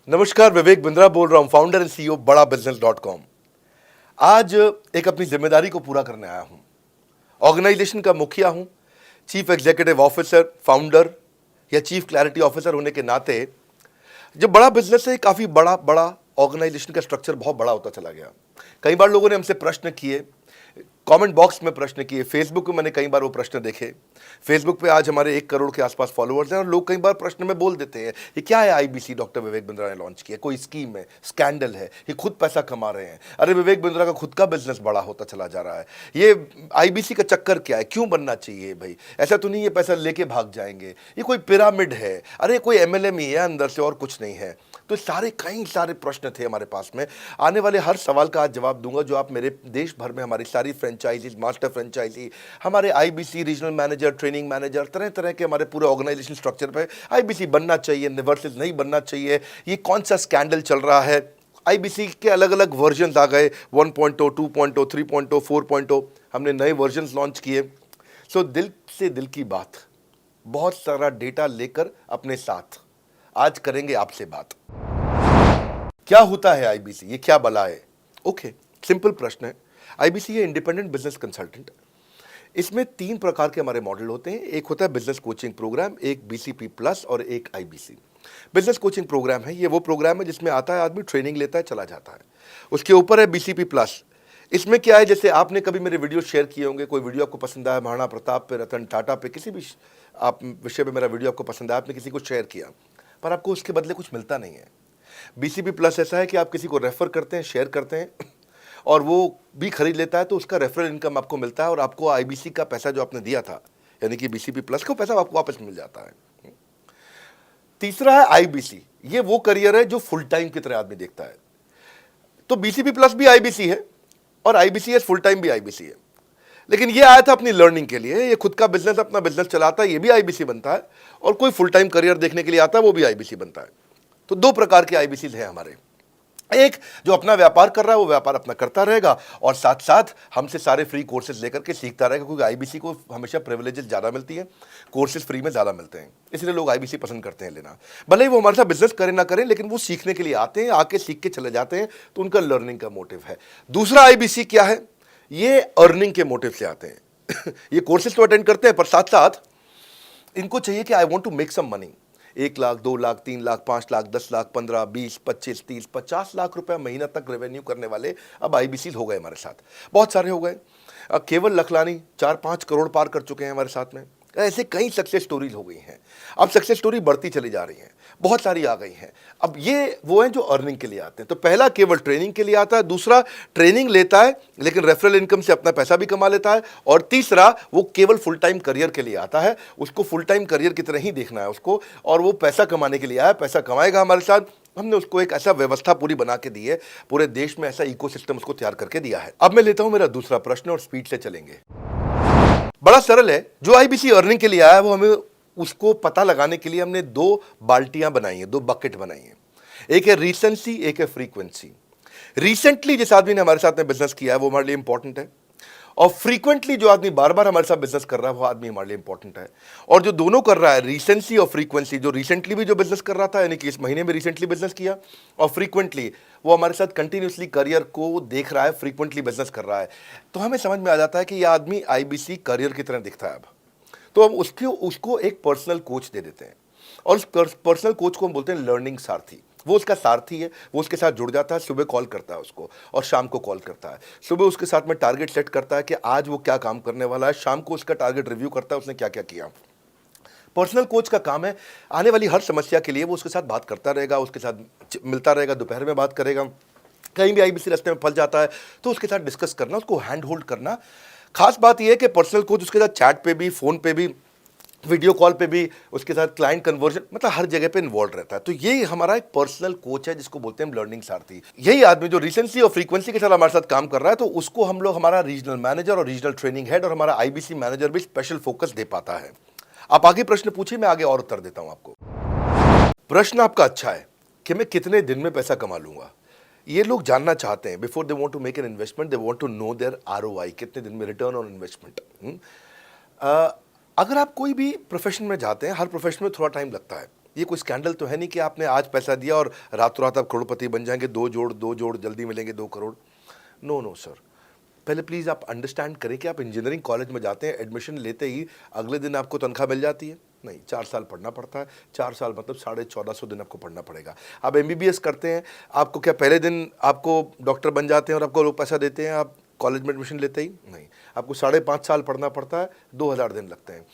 नमस्कार, विवेक बिंद्रा बोल रहा हूं, फाउंडर एंड सीईओ बड़ा बिजनेस .com। आज एक अपनी जिम्मेदारी को पूरा करने आया हूं। ऑर्गेनाइजेशन का मुखिया हूं, चीफ एग्जीक्यूटिव ऑफिसर, फाउंडर या चीफ क्लैरिटी ऑफिसर होने के नाते जब बड़ा बिजनेस है, काफी बड़ा बड़ा ऑर्गेनाइजेशन का स्ट्रक्चर बहुत बड़ा होता चला गया। कई बार लोगों ने हमसे प्रश्न किए, कमेंट बॉक्स में प्रश्न किए, फेसबुक पे मैंने कई बार वो प्रश्न देखे। फेसबुक पे आज हमारे 1 करोड़ के आसपास फॉलोअर्स हैं और लोग कई बार प्रश्न में बोल देते हैं, ये क्या है आईबीसी डॉक्टर विवेक बिंद्रा ने लॉन्च किया, कोई स्कीम है, स्कैंडल है, ये खुद पैसा कमा रहे हैं। अरे विवेक बिंद्रा का खुद का बिजनेस बड़ा होता चला जा रहा है, ये आईबीसी का चक्कर क्या है, क्यों बनना चाहिए भाई, ऐसा तो नहीं ये पैसा लेके भाग जाएंगे, ये कोई पिरामिड है, अरे कोई एमएलएम ही है अंदर से और कुछ नहीं है। तो कई सारे प्रश्न थे हमारे पास में। आने वाले हर सवाल का आज जवाब दूंगा जो आप मेरे देश भर में हमारी सारी फ्रेंचाइजीज, मास्टर फ्रेंचाइजी, हमारे IBC regional manager, training manager, तरह तरह के हमारे पूरे ऑर्गेनाइजेशन स्ट्रक्चर पे आईबीसी बनना चाहिए वर्सेस नहीं बनना चाहिए, ये कौन सा स्कैंडल चल रहा है। आईबीसी के अलग अलग वर्जन आ गए, 1.0, 2.0, 3.0, 4.0, हमने नए वर्जन लॉन्च किए। सो दिल से दिल की बात, बहुत सारा डेटा लेकर अपने साथ आज करेंगे आपसे बात। क्या होता है आईबीसी, ये क्या बला है? ओके, सिंपल प्रश्न है। आईबीसी है इंडिपेंडेंट बिजनेस कंसल्टेंट। इसमें 3 प्रकार के हमारे मॉडल होते हैं। एक होता है बिजनेस कोचिंग प्रोग्राम, एक बीसीपी प्लस और एक आईबीसी। बिजनेस कोचिंग प्रोग्राम है, ये वो प्रोग्राम है जिसमें आता है आदमी, ट्रेनिंग लेता है, चला जाता है। उसके ऊपर है बीसीपी प्लस। इसमें क्या है, जैसे आपने कभी मेरे वीडियो शेयर किए होंगे, कोई वीडियो आपको पसंद आया, महाराणा प्रताप पे, रतन टाटा पे, किसी भी आप विषय पे मेरा वीडियो आपको पसंद आया, आपने किसी को शेयर किया, पर आपको उसके बदले कुछ मिलता नहीं है। बीसीपी प्लस ऐसा है कि आप किसी को रेफर करते हैं, शेयर करते हैं और वो भी खरीद लेता है, तो उसका रेफरल इनकम आपको मिलता है और आपको आईबीसी का पैसा जो आपने दिया था, यानी कि बीसीपी प्लस का पैसा आपको वापस मिल जाता है। तीसरा है आईबीसी। ये वो करियर है जो फुल टाइम की तरह आदमी देखता है। तो बीसीपी प्लस भी आईबीसी है और आईबीसी है फुल टाइम भी आईबीसी है। लेकिन ये आया था अपनी लर्निंग के लिए, ये खुद का बिजनेस, अपना बिजनेस चलाता है, ये भी आईबीसी बनता है, और कोई फुल टाइम करियर देखने के लिए आता है, वो भी आईबीसी बनता है। तो 2 प्रकार के आईबीसी हैं हमारे। एक जो अपना व्यापार कर रहा है वो व्यापार अपना करता रहेगा और साथ साथ हमसे सारे फ्री कोर्सेज लेकर के सीखता रहेगा, क्योंकि आईबीसी को हमेशा प्रिविलेजेस ज़्यादा मिलती है, कोर्सेज फ्री में ज़्यादा मिलते हैं, इसलिए लोग आईबीसी पसंद करते हैं लेना। भले ही वो हमारे साथ बिजनेस करें ना करें, लेकिन वो सीखने के लिए आते हैं, आके सीख के चले जाते हैं, तो उनका लर्निंग का मोटिव है। दूसरा आईबीसी क्या है, ये अर्निंग के मोटिव से आते हैं। ये कोर्सेज तो अटेंड करते हैं, पर साथ साथ इनको चाहिए कि I want to make some money. 1 lakh, 2 lakh, 3 lakh, 5 lakh, 10 lakh, 15, 20, 25, 30, 50 lakh रुपए महीना तक रेवेन्यू करने वाले अब आईबीसी हो गए हमारे साथ, बहुत सारे हो गए। केवल लखलानी 4-5 करोड़ पार कर चुके हैं हमारे साथ में। ऐसे कई सक्सेस स्टोरीज हो गई हैं। अब सक्सेस स्टोरी बढ़ती चली जा रही हैं, बहुत सारी आ गई हैं। अब ये वो हैं जो अर्निंग के लिए आते हैं। तो पहला केवल ट्रेनिंग के लिए आता है, दूसरा ट्रेनिंग लेता है लेकिन रेफरल इनकम से अपना पैसा भी कमा लेता है, और तीसरा वो केवल फुल टाइम करियर के लिए आता है। उसको फुल टाइम करियर की तरह ही देखना है उसको, और वो पैसा कमाने के लिए आया, पैसा कमाएगा हमारे साथ। हमने उसको एक ऐसा व्यवस्था पूरी बना के दी है, पूरे देश में ऐसा इकोसिस्टम उसको तैयार करके दिया है। अब मैं लेता हूं मेरा दूसरा प्रश्न और स्पीड से चलेंगे। बड़ा सरल है, जो आईबीसी अर्निंग के लिए आया वो हमें उसको पता लगाने के लिए हमने 2 बाल्टियां बनाई हैं, 2 बकेट बनाई हैं। एक है रीसेंसी, एक है फ्रीक्वेंसी। रिसेंटली जिस आदमी ने हमारे साथ में बिजनेस किया है वो हमारे लिए इंपॉर्टेंट है, और फ्रीक्वेंटली जो आदमी बार बार हमारे साथ बिजनेस कर रहा है वो आदमी हमारे लिए इंपॉर्टेंट है। और जो दोनों कर रहा है, रीसेंसी और फ्रीक्वेंसी, जो रिसेंटली भी जो बिजनेस कर रहा था, यानी कि इस महीने में रिसेंटली बिजनेस किया, और फ्रीक्वेंटली वो हमारे साथ कंटिन्यूसली करियर को देख रहा है, फ्रीक्वेंटली बिजनेस कर रहा है, तो हमें समझ में आ जाता है कि यह आदमी आईबीसी करियर की तरह दिखता है। अब तो हम उसको एक पर्सनल कोच दे देते हैं, और उस पर्सनल कोच को हम बोलते हैं लर्निंग सारथी। वो उसका सारथी है, वो उसके साथ जुड़ जाता है, सुबह कॉल करता है उसको और शाम को कॉल करता है। सुबह उसके साथ में टारगेट सेट करता है कि आज वो क्या काम करने वाला है, शाम को उसका टारगेट रिव्यू करता है, उसने क्या क्या किया। पर्सनल कोच का काम है आने वाली हर समस्या के लिए वो उसके साथ बात करता रहेगा, उसके साथ मिलता रहेगा, दोपहर में बात करेगा, कहीं भी आईबीसी रास्ते में फंस जाता है तो उसके साथ डिस्कस करना, उसको हैंड होल्ड करना। खास बात यह है कि पर्सनल कोच उसके साथ चैट पे भी, फोन पे भी, वीडियो कॉल पे भी, उसके साथ क्लाइंट कन्वर्जन, मतलब हर जगह पे इन्वॉल्व रहता है। तो ये हमारा एक पर्सनल कोच है जिसको बोलते हैं लर्निंग सारथी। यही आदमी जो रिसेंसी और फ्रीक्वेंसी के साथ हमारे साथ काम कर रहा है, तो उसको हम लोग हमारा रीजनल मैनेजर और रीजनल ट्रेनिंग हेड और हमारा आईबीसी मैनेजर भी स्पेशल फोकस दे पाता है। आप आगे प्रश्न पूछिए, मैं आगे और उत्तर देता हूं आपको। प्रश्न आपका अच्छा है कि मैं कितने दिन में पैसा कमा लूंगा, ये लोग जानना चाहते हैं। Before they want to make an investment, they want to know their ROI, कितने दिन में रिटर्न ऑन इन्वेस्टमेंट। अगर आप कोई भी प्रोफेशन में जाते हैं, हर प्रोफेशन में थोड़ा टाइम लगता है, ये कोई स्कैंडल तो है नहीं कि आपने आज पैसा दिया और रातों रात आप करोड़पति बन जाएंगे, दो जोड़ जल्दी मिलेंगे 2 करोड़। नो नो सर, पहले प्लीज़ आप अंडरस्टैंड करें कि आप इंजीनियरिंग कॉलेज में जाते हैं, एडमिशन लेते ही अगले दिन आपको तनख्वाह मिल जाती है? नहीं, 4 साल पढ़ना पड़ता है। 4 साल मतलब 1450 दिन आपको पढ़ना पड़ेगा। आप MBBS करते हैं, आपको क्या पहले दिन आपको डॉक्टर बन जाते हैं और आपको लोग पैसा देते हैं आप कॉलेज में एडमिशन लेते ही? नहीं, आपको 5.5 साल पढ़ना पड़ता है, 2000 दिन लगते हैं।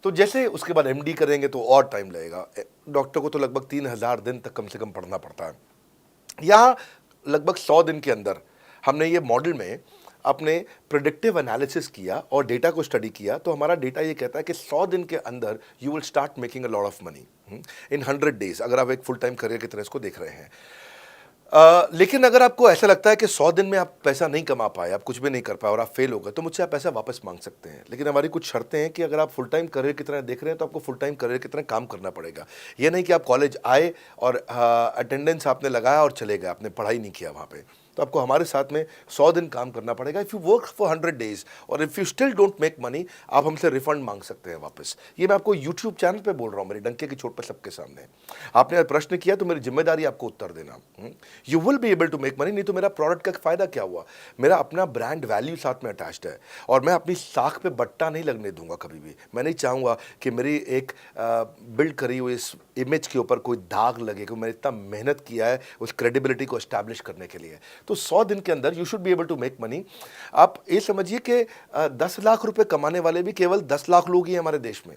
तो जैसे उसके बाद MD करेंगे तो और टाइम लगेगा। डॉक्टर को तो लगभग 3000 दिन तक कम से कम पढ़ना पड़ता है। यहाँ लगभग 100 दिन के अंदर हमने ये मॉडल में अपने प्रिडिक्टिव एनालिसिस किया और डेटा को स्टडी किया, तो हमारा डेटा ये कहता है कि 100 दिन के अंदर you will start making a lot of money in 100 days, अगर आप एक फुल टाइम करियर की तरह इसको देख रहे हैं। लेकिन अगर आपको ऐसा लगता है कि 100 दिन में आप पैसा नहीं कमा पाए, आप कुछ भी नहीं कर पाए और आप फेल हो गए, तो मुझसे आप पैसा वापस मांग सकते हैं। लेकिन हमारी कुछ शर्तें हैं कि अगर आप फुल टाइम करियर की तरह देख रहे हैं तो आपको फुल टाइम करियर की तरह काम करना पड़ेगा। ये नहीं कि आप कॉलेज आए और अटेंडेंस आपने लगाया और चले गए, आपने पढ़ाई नहीं किया वहाँ पे। तो आपको हमारे साथ में 100 दिन काम करना पड़ेगा। If you work for 100 days और if you still don't make money, आप हमसे रिफंड मांग सकते हैं वापस। ये मैं आपको यूट्यूब चैनल पे बोल रहा हूँ, मेरी डंके की चोट पे सबके सामने। आपने प्रश्न किया तो मेरी जिम्मेदारी आपको उत्तर देना। You will be able to make money, नहीं तो मेरा प्रोडक्ट का फ़ायदा क्या हुआ? मेरा अपना ब्रांड वैल्यू साथ में अटैच्ड है और मैं अपनी साख पे बट्टा नहीं लगने दूंगा कभी भी। मैं नहीं चाहूँगा कि मेरी एक बिल्ड करी हुई इस इमेज के ऊपर कोई दाग लगे, क्योंकि मैंने इतना मेहनत किया है उस क्रेडिबिलिटी को एस्टैब्लिश करने के लिए। तो 100 दिन के अंदर you should be able to make money. आप ये समझिए कि 10 लाख रुपए कमाने वाले भी केवल 10 लाख लोग ही हैं हमारे देश में।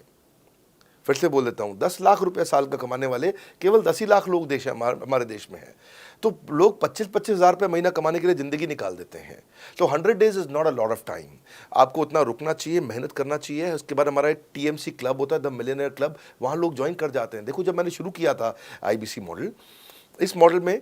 फिर से बोल देता हूं, 10 लाख रुपए साल का कमाने वाले केवल 10 ही लाख लोग देश हमारे देश में हैं। तो लोग 25-25 हज़ार रुपये महीना कमाने के लिए ज़िंदगी निकाल देते हैं। तो 100 days is not a lot of time. आपको उतना रुकना चाहिए, मेहनत करना चाहिए। उसके बाद हमारा एक TMC क्लब होता है, द मिलियनेयर क्लब, वहाँ लोग ज्वाइन कर जाते हैं। देखो, जब मैंने शुरू किया था IBC मॉडल, इस मॉडल में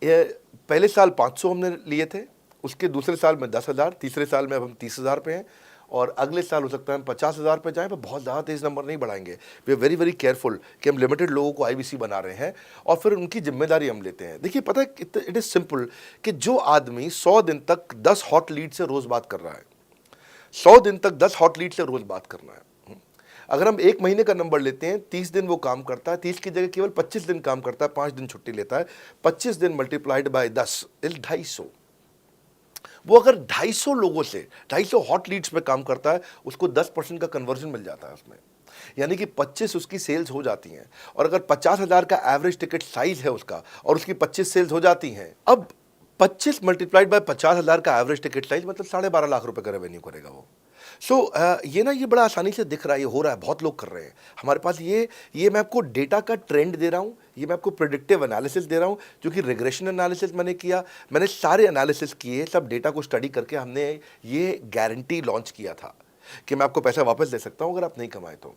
पहले साल 500 हमने लिए थे, उसके दूसरे साल में 10,000, तीसरे साल में अब हम 30,000 पे हैं और अगले साल हो सकता है हम 50,000 पे जाएं, पर बहुत ज़्यादा तेज़ नंबर नहीं बढ़ाएंगे। We are very very careful कि हम लिमिटेड लोगों को IBC बना रहे हैं और फिर उनकी जिम्मेदारी हम लेते हैं। देखिए, पता है इट इज़ सिंपल कि जो आदमी 100 दिन तक 10 हॉट लीड से रोज़ बात कर रहा है, 100 दिन तक 10 हॉट लीड से रोज़ बात करना है। अगर हम 1 महीने का नंबर लेते हैं, 30 दिन वो काम करता है, 30 की जगह केवल 25 दिन काम करता है, 5 दिन छुट्टी लेता है, 25 दिन मल्टीप्लाइड बाय 10 इज 250। वो अगर 250 लोगों से 250 हॉट लीड्स पे काम करता है, उसको 10% का कन्वर्जन मिल जाता है उसमें, यानी कि 25 उसकी सेल्स हो जाती हैं। और अगर 50,000 का एवरेज टिकट साइज है उसका और उसकी 25 सेल्स हो जाती हैं, अब 25 मल्टीप्लाइड बाय 50,000 का एवरेज टिकट साइज मतलब 12.5 लाख रुपए का रेवेन्यू करेगा वो। ये बड़ा आसानी से दिख रहा है, ये हो रहा है, बहुत लोग कर रहे हैं हमारे पास। ये मैं आपको डेटा का ट्रेंड दे रहा हूँ, ये मैं आपको प्रेडिक्टिव एनालिसिस दे रहा हूँ, जो कि रिग्रेशन एनालिसिस मैंने किया। मैंने सारे एनालिसिस किए, सब डेटा को स्टडी करके हमने ये गारंटी लॉन्च किया था कि मैं आपको पैसा वापस दे सकता हूँ अगर आप नहीं कमाए तो।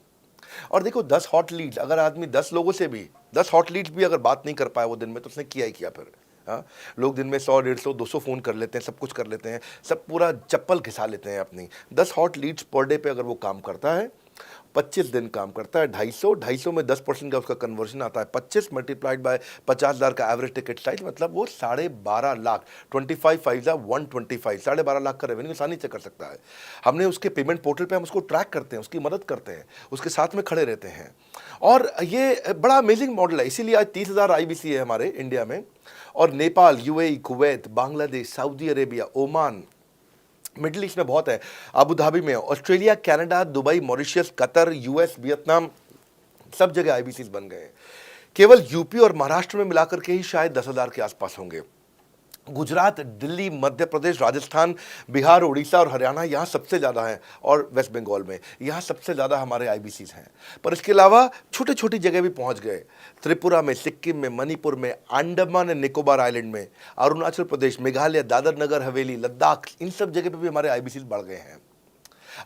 और देखो, 10 हॉट लीड्स, अगर आदमी 10 लोगों से भी 10 हॉट लीड्स भी अगर बात नहीं कर पाए वो दिन में, तो उसने किया ही किया फिर। हाँ, लोग दिन में 100, 150, 200 फ़ोन कर लेते हैं, सब कुछ कर लेते हैं, सब पूरा चप्पल घिसा लेते हैं अपनी। 10 हॉट लीड्स पर डे पे अगर वो काम करता है, 25 दिन काम करता है, 250 में 10% का उसका कन्वर्जन आता है, 25 मल्टीप्लाइड बाय 50,000 का एवरेज टिकट साइज, मतलब वो 12.5 लाख, 25 5 125, 12.5 लाख का रेवेन्यू आसानी से कर सकता है। हमने उसके पेमेंट पोर्टल पे हम उसको ट्रैक करते हैं, उसकी मदद करते हैं, उसके साथ में खड़े रहते हैं। और ये बड़ा अमेजिंग मॉडल है, इसीलिए आज 30,000 IBC है हमारे इंडिया में। और Nepal, UAE, Kuwait, Bangladesh, Saudi Arabia, Oman, middle east में बहुत है, अबू धाबी में, Australia, Canada, Dubai, Mauritius, Qatar, US, Vietnam, सब जगह IBCs बन गए हैं। केवल यूपी और महाराष्ट्र में मिलाकर के ही शायद 10,000 के आसपास होंगे। गुजरात, दिल्ली, मध्य प्रदेश, राजस्थान, बिहार, उड़ीसा और हरियाणा, यहाँ सबसे ज़्यादा हैं, और वेस्ट बंगाल में यहाँ सबसे ज़्यादा हमारे IBCs हैं। पर इसके अलावा छोटी छोटी जगह भी पहुँच गए, त्रिपुरा में, सिक्किम में, मणिपुर में, अंडमान एंड निकोबार आइलैंड में, अरुणाचल प्रदेश, मेघालय, दादर नगर हवेली, लद्दाख, इन सब जगह पे भी हमारे IBCs बढ़ गए हैं।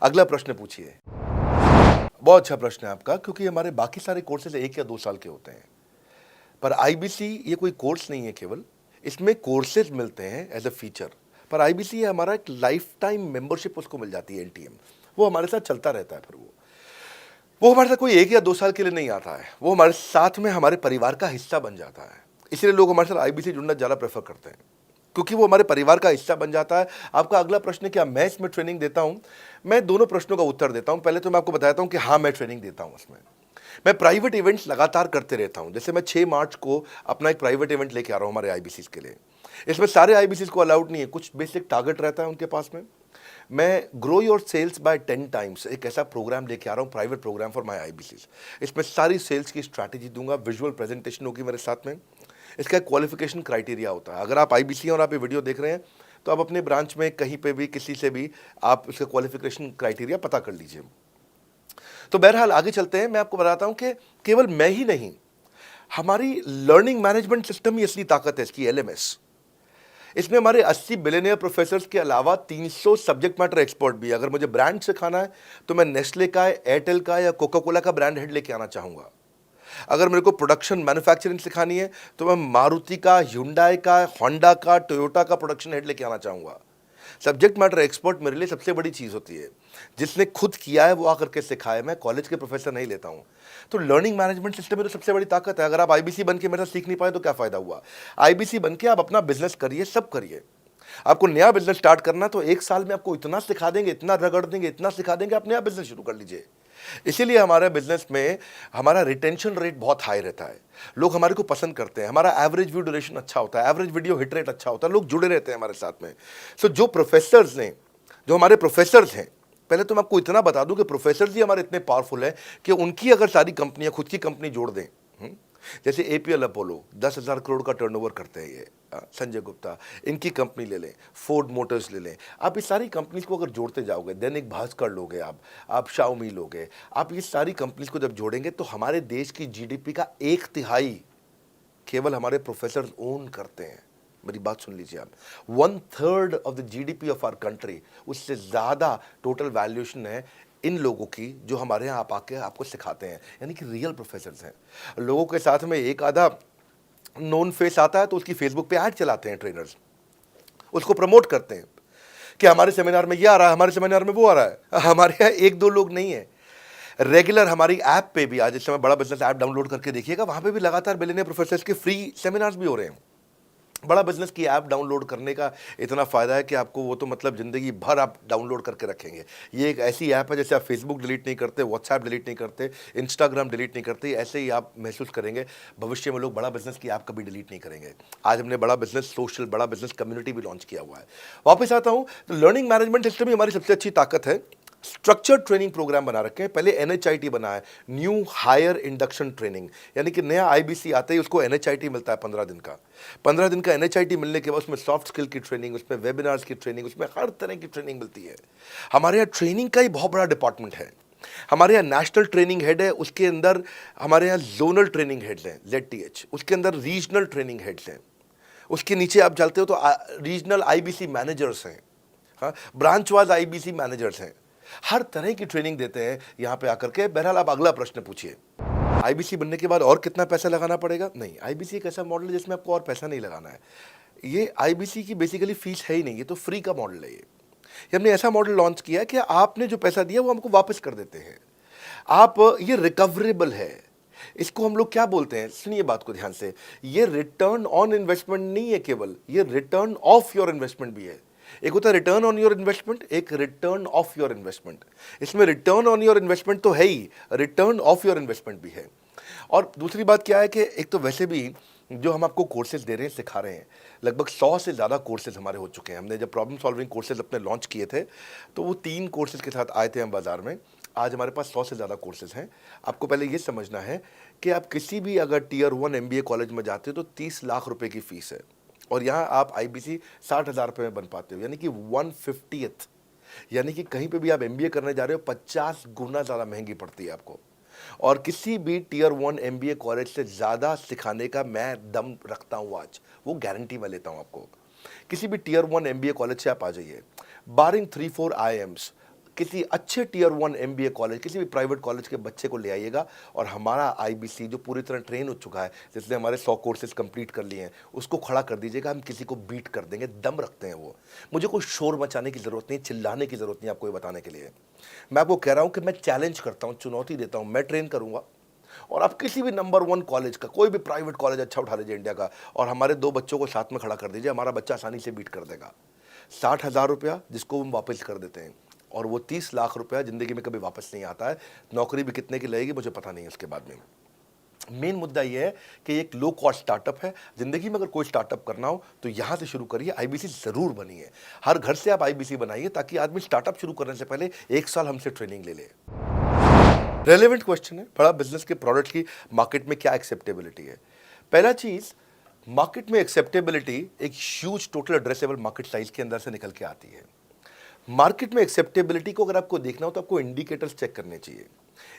अगला प्रश्न पूछिए। बहुत अच्छा प्रश्न है आपका, क्योंकि हमारे बाकी सारे कोर्सेज 1 या 2 साल के होते हैं, पर IBC ये कोई कोर्स नहीं है केवल, इसमें कोर्सेज मिलते हैं एज अ फीचर। पर IBC हमारा एक लाइफ टाइम मेंबरशिप उसको मिल जाती है, LTM, वो हमारे साथ चलता रहता है। फिर वो हमारे साथ कोई 1 या 2 साल के लिए नहीं आता है, वो हमारे साथ में हमारे परिवार का हिस्सा बन जाता है। इसलिए लोग हमारे साथ IBC जुड़ना ज़्यादा प्रेफर करते हैं, क्योंकि वो हमारे परिवार का हिस्सा बन जाता है। आपका अगला प्रश्न, क्या मैं इसमें ट्रेनिंग देता हूँ? मैं दोनों प्रश्नों का उत्तर देता हूँ। पहले तो मैं आपको बताता हूँ कि हाँ, मैं ट्रेनिंग देता हूँ इसमें। मैं प्राइवेट इवेंट्स लगातार करते रहता हूं। जैसे मैं 6 मार्च को अपना एक प्राइवेट इवेंट लेके आ रहा हूं हमारे आईबीसीज के लिए। इसमें सारे आईबीसीज को अलाउड नहीं है, कुछ बेसिक टारगेट रहता है उनके पास में। मैं grow your sales by 10 times एक ऐसा प्रोग्राम लेके आ रहा हूँ, private program for my IBCs. इसमें सारी सेल्स की स्ट्रैटेजी दूंगा, विजुअल प्रेजेंटेशन होगी मेरे साथ में। इसका एक क्वालिफिकेशन क्राइटेरिया होता है। अगर आप आईबीसी और आप ये वीडियो देख रहे हैं तो आप अपने ब्रांच में कहीं पे भी किसी से भी आप इसका क्वालिफिकेशन क्राइटेरिया पता कर लीजिए। तो बहरहाल आगे चलते हैं। मैं आपको बताता हूं कि केवल मैं ही नहीं, हमारी लर्निंग मैनेजमेंट सिस्टम ही असली ताकत है इसकी, एलएमएस। इसमें हमारे 80 बिलियनियर प्रोफेसर्स के अलावा 300 सब्जेक्ट मैटर एक्सपर्ट भी है। अगर मुझे ब्रांड सिखाना है तो मैं नेस्ले का, एयरटेल का या कोका कोला का ब्रांड हेड लेके आना चाहूंगा। अगर मेरे को प्रोडक्शन मैन्युफैक्चरिंग सिखानी है तो मैं मारुति का, ह्युंडई का, होंडा का, टोयोटा का प्रोडक्शन हेड लेके आना चाहूंगा। सब्जेक्ट मैटर एक्सपर्ट मेरे लिए सबसे बड़ी चीज़ होती है। जिसने खुद किया है वो आकर के सिखाए। मैं कॉलेज के प्रोफेसर नहीं लेता हूं। तो लर्निंग मैनेजमेंट सिस्टम में तो सबसे बड़ी ताकत है। अगर आप आईबीसी बन के मेरे साथ सीख नहीं पाए तो क्या फ़ायदा हुआ। आईबीसी बन के आप अपना बिजनेस करिए, सब करिए। आपको नया बिजनेस स्टार्ट करना तो 1 साल में आपको इतना सिखा देंगे, इतना रगड़ देंगे, इतना सिखा देंगे, आप नया बिजनेस शुरू कर लीजिए। इसीलिए हमारे बिजनेस में हमारा रिटेंशन रेट बहुत हाई रहता है। लोग हमारे को पसंद करते हैं। हमारा एवरेज व्यू ड्यूरेशन अच्छा होता है, एवरेज वीडियो हिट रेट अच्छा होता है, लोग जुड़े रहते हैं हमारे साथ में। सो जो प्रोफेसर्स ने, जो हमारे प्रोफेसर्स हैं, पहले तो मैं आपको इतना बता दूं कि प्रोफेसर्स ही हमारे इतने पावरफुल हैं कि उनकी अगर सारी कंपनियां खुद की कंपनी जोड़ दें, जैसे एपीएल अपोलो 10,000 करोड़ का टर्नओवर करते हैं ये, संजय गुप्ता, इनकी कंपनी ले लें, फोर्ड मोटर्स ले लें। आप इस सारी कंपनीज को अगर जोड़ते जाओगे, दैनिक भास्कर लोगे, आप शाओमी लोगे, आप ये सारी कंपनीज को जब जोड़ेंगे तो हमारे देश की जीडीपी का 1/3 केवल हमारे प्रोफेसर ओन करते हैं। मेरी बात सुन लीजिए आप, 1/3 of the GDP of our country, उससे ज़्यादा टोटल वैल्यूएशन है इन लोगों की जो हमारे यहाँ आप आके आपको सिखाते हैं, यानी कि रियल प्रोफेसर्स हैं। लोगों के साथ में एक आधा नोन फेस आता है तो उसकी फेसबुक पे ऐड चलाते हैं ट्रेनर्स, उसको प्रमोट करते हैं कि हमारे सेमिनार में ये आ रहा है, हमारे सेमिनार में वो आ रहा है। हमारे यहाँ 1-2 लोग नहीं है, रेगुलर हमारी ऐप पे भी, आज इस समय बड़ा बिजनेस ऐप डाउनलोड करके देखिएगा, वहाँ पे भी लगातार बिलियनियर प्रोफेसर्स के फ्री सेमिनार्स भी हो रहे हैं। बड़ा बिजनेस की ऐप डाउनलोड करने का इतना फ़ायदा है कि आपको वो तो मतलब ज़िंदगी भर आप डाउनलोड करके रखेंगे। ये एक ऐसी ऐप है जैसे आप फेसबुक डिलीट नहीं करते, व्हाट्सएप डिलीट नहीं करते, इंस्टाग्राम डिलीट नहीं करते, ऐसे ही आप महसूस करेंगे। भविष्य में लोग बड़ा बिजनेस की ऐप कभी डिलीट नहीं करेंगे। आज हमने बड़ा बिजनेस सोशल, बड़ा बिजनेस कम्युनिटी भी लॉन्च किया हुआ है। वापस आता हूँ तो लर्निंग मैनेजमेंट सिस्टम ही हमारी सबसे अच्छी ताकत है। स्ट्रक्चर्ड ट्रेनिंग प्रोग्राम बना रखे हैं। पहले एनएचआईटी बना है, न्यू हायर इंडक्शन ट्रेनिंग, यानी कि नया आईबीसी आते ही उसको एनएचआईटी मिलता है 15 दिन का। 15 दिन का एनएचआईटी मिलने के बाद उसमें सॉफ्ट स्किल की ट्रेनिंग, उसमें वेबिनार्स की ट्रेनिंग, उसमें हर तरह की ट्रेनिंग मिलती है। हमारे यहाँ ट्रेनिंग का ही बहुत बड़ा डिपार्टमेंट है। हमारे यहाँ नेशनल ट्रेनिंग हेड है, उसके अंदर हमारे यहाँ जोनल ट्रेनिंग हेड्स हैं, ZTH, उसके अंदर रीजनल ट्रेनिंग हेड्स हैं, उसके नीचे आप चलते हो तो रीजनल आईबीसी मैनेजर्स हैं, हाँ, ब्रांच वाइज आईबीसी मैनेजर्स हैं। हर तरह की ट्रेनिंग देते हैं यहाँ पे आकर के। बहरहाल आप अगला प्रश्न पूछिए, आईबीसी बनने के बाद और कितना पैसा लगाना पड़ेगा? नहीं, आईबीसी एक ऐसा मॉडल है जिसमें आपको और पैसा नहीं लगाना है। ये आईबीसी की बेसिकली फीस है ही नहीं, ये तो फ्री का मॉडल है। ये हमने ऐसा मॉडल लॉन्च किया है कि आपने जो पैसा दिया वो हमको वापस कर देते हैं आप। ये रिकवरेबल है। इसको हम लोग क्या बोलते हैं, सुनिए बात को ध्यान से, ये रिटर्न ऑन इन्वेस्टमेंट नहीं है केवल, ये रिटर्न ऑफ योर इन्वेस्टमेंट भी है। एक होता है रिटर्न ऑन योर इन्वेस्टमेंट, एक रिटर्न ऑफ योर इन्वेस्टमेंट। इसमें रिटर्न ऑन योर इन्वेस्टमेंट तो है ही, रिटर्न ऑफ योर इन्वेस्टमेंट भी है। और दूसरी बात क्या है कि एक तो वैसे भी जो हम आपको कोर्सेज दे रहे हैं, सिखा रहे हैं, लगभग 100 से ज़्यादा कोर्सेज हमारे हो चुके हैं। हमने जब प्रॉब्लम सॉल्विंग कोर्सेज अपने लॉन्च किए थे तो वो 3 कोर्सेज के साथ आए थे हम बाज़ार में। आज हमारे पास 100 से ज़्यादा कोर्सेज हैं। आपको पहले ये समझना है कि आप किसी भी अगर टियर 1 MBA कॉलेज में जाते हो तो 30 लाख रुपए की फ़ीस है, और यहाँ आप आईबीसी 60,000 रुपये में बन पाते हो, यानी कि 1/50th। यानी कि कहीं पे भी आप MBA करने जा रहे हो 50 गुना ज़्यादा महंगी पड़ती है आपको। और किसी भी टियर 1 MBA कॉलेज से ज़्यादा सिखाने का मैं दम रखता हूँ आज, वो गारंटी मैं लेता हूँ आपको। किसी भी टियर 1 MBA कॉलेज से आप आ जाइए, बारिंग 3-4 IIMs, किसी अच्छे टियर 1 MBA कॉलेज, किसी भी प्राइवेट कॉलेज के बच्चे को ले आइएगा, और हमारा आईबीसी जो पूरी तरह ट्रेन हो चुका है, जिसने हमारे 100 कोर्सेज कंप्लीट कर लिए हैं, उसको खड़ा कर दीजिएगा। हम किसी को बीट कर देंगे, दम रखते हैं वो। मुझे कोई शोर मचाने की ज़रूरत नहीं, चिल्लाने की ज़रूरत नहीं आपको ये बताने के लिए। मैं आपको कह रहा हूँ कि मैं चैलेंज करता हूँ, चुनौती देता हूँ, मैं ट्रेन करूँगा। और आप किसी भी नंबर 1 कॉलेज का, कोई भी प्राइवेट कॉलेज अच्छा उठा लीजिए इंडिया का, और हमारे 2 बच्चों को साथ में खड़ा कर दीजिए, हमारा बच्चा आसानी से बीट कर देगा। 60,000 रुपया जिसको हम वापस कर देते हैं, और वो 30 लाख रुपया ज़िंदगी में कभी वापस नहीं आता है। नौकरी भी कितने की लगेगी मुझे पता नहीं है उसके बाद में। मेन मुद्दा ये है कि एक लो कॉस्ट स्टार्टअप है। ज़िंदगी में अगर कोई स्टार्टअप करना हो तो यहाँ से शुरू करिए, आईबीसी ज़रूर बनिए। हर घर से आप आईबीसी बनाइए ताकि आदमी स्टार्टअप शुरू करने से पहले 1 साल हमसे ट्रेनिंग ले ले। रेलेवेंट क्वेश्चन है, बड़ा बिजनेस के प्रोडक्ट की मार्केट में क्या एक्सेप्टेबिलिटी है। पहला चीज़, मार्केट में एक्सेप्टेबिलिटी एक huge total addressable market size के अंदर से निकल के आती है। मार्केट में एक्सेप्टेबिलिटी को अगर आपको देखना हो तो आपको इंडिकेटर्स चेक करने चाहिए।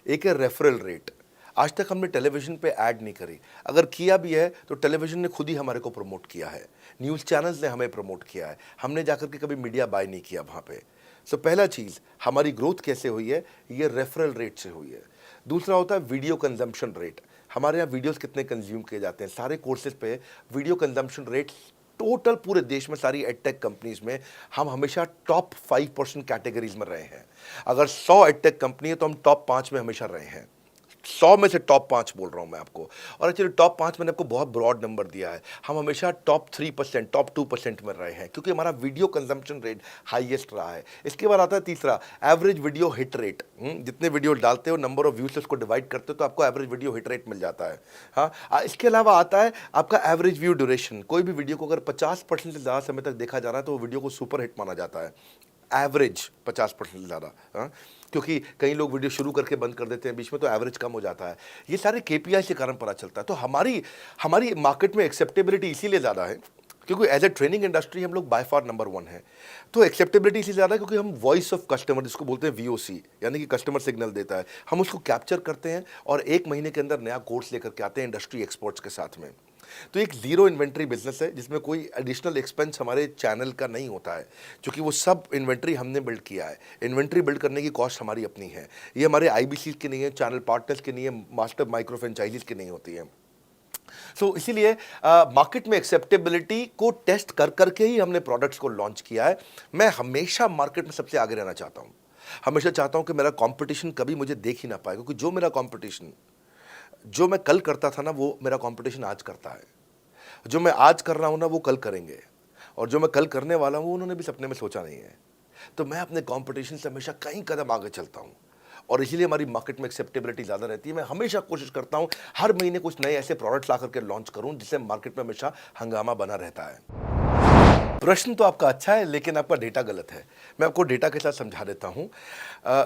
एक है रेफरल रेट। आज तक हमने टेलीविजन पे ऐड नहीं करी, अगर किया भी है तो टेलीविजन ने खुद ही हमारे को प्रमोट किया है, न्यूज़ चैनल्स ने हमें प्रमोट किया है, हमने जाकर के कभी मीडिया बाय नहीं किया वहाँ पे। सो पहला चीज़, हमारी ग्रोथ कैसे हुई है, ये रेफरल रेट से हुई है। दूसरा होता है वीडियो कंजम्पशन रेट। हमारे यहाँ वीडियोस कितने कंज्यूम किए जाते हैं, सारे कोर्सेज पे वीडियो कंजम्पशन रेट टोटल पूरे देश में सारी एडटेक कंपनीज में हम हमेशा टॉप 5% कैटेगरीज में रहे हैं। अगर 100 एडटेक कंपनी है तो हम टॉप 5 में हमेशा रहे हैं। 100 में से टॉप 5 बोल रहा हूं मैं आपको। और एक्चुअली टॉप 5 मैंने आपको बहुत ब्रॉड नंबर दिया है, हम हमेशा टॉप 3%, टॉप 2% में रहे हैं, क्योंकि हमारा वीडियो कंजम्पशन रेट हाईएस्ट रहा है। इसके बाद आता है तीसरा, एवरेज वीडियो हिट रेट। जितने वीडियो डालते हो, नंबर ऑफ व्यूज से उसको डिवाइड करते हो तो आपको एवरेज वीडियो हिट रेट मिल जाता है। हाँ, इसके अलावा आता है आपका एवरेज व्यू ड्यूरेशन। कोई भी वीडियो को अगर 50% से ज़्यादा समय तक देखा जा रहा है तो वो वीडियो को सुपर हिट माना जाता है। एवरेज 50% से ज़्यादा, क्योंकि कई लोग वीडियो शुरू करके बंद कर देते हैं बीच में, तो एवरेज कम हो जाता है। ये सारे केपीआई के कारण पता चलता है। तो हमारी मार्केट में एक्सेप्टेबिलिटी इसीलिए ज़्यादा है क्योंकि एज ए ट्रेनिंग इंडस्ट्री हम लोग बाय फार नंबर 1 है। तो एक्सेप्टेबिलिटी इसी ज़्यादा है क्योंकि हम वॉइस ऑफ कस्टमर, जिसको बोलते हैं वीओसी, यानी कि कस्टमर सिग्नल देता है, हम उसको कैप्चर करते हैं और 1 महीने के अंदर नया कोर्स लेकर के आते हैं इंडस्ट्री एक्सपर्ट्स के साथ में। तो एक जीरो इन्वेंट्री बिजनेस है जिसमें कोई एडिशनल एक्सपेंस हमारे चैनल का नहीं होता है, क्योंकि वो सब इन्वेंट्री हमने बिल्ड किया है। इन्वेंट्री बिल्ड करने की कॉस्ट हमारी अपनी है। ये हमारे आईबीसी की नहीं है, चैनल पार्टनर्स की नहीं है, मास्टर माइक्रो फ्रेंचाइजीज की नहीं होती है। सो इसीलिए मार्केट में एक्सेप्टेबिलिटी को टेस्ट कर करके ही हमने प्रोडक्ट्स को लॉन्च किया है। मैं हमेशा मार्केट में सबसे आगे रहना चाहता हूँ। हमेशा चाहता हूँ कि मेरा कंपटीशन कभी मुझे देख ही ना पाए, क्योंकि जो मैं कल करता था ना, वो मेरा कंपटीशन आज करता है। जो मैं आज कर रहा हूँ ना, वो कल करेंगे, और जो मैं कल करने वाला हूँ उन्होंने भी सपने में सोचा नहीं है। तो मैं अपने कंपटीशन से हमेशा कई कदम आगे चलता हूँ और इसीलिए हमारी मार्केट में एक्सेप्टेबिलिटी ज़्यादा रहती है। मैं हमेशा कोशिश करता हूँ हर महीने कुछ नए ऐसे प्रोडक्ट्स ला करके लॉन्च करूँ जिससे मार्केट में हमेशा हंगामा बना रहता है। प्रश्न तो आपका अच्छा है, लेकिन आपका डेटा गलत है। मैं आपको डेटा के साथ समझा देता हूँ।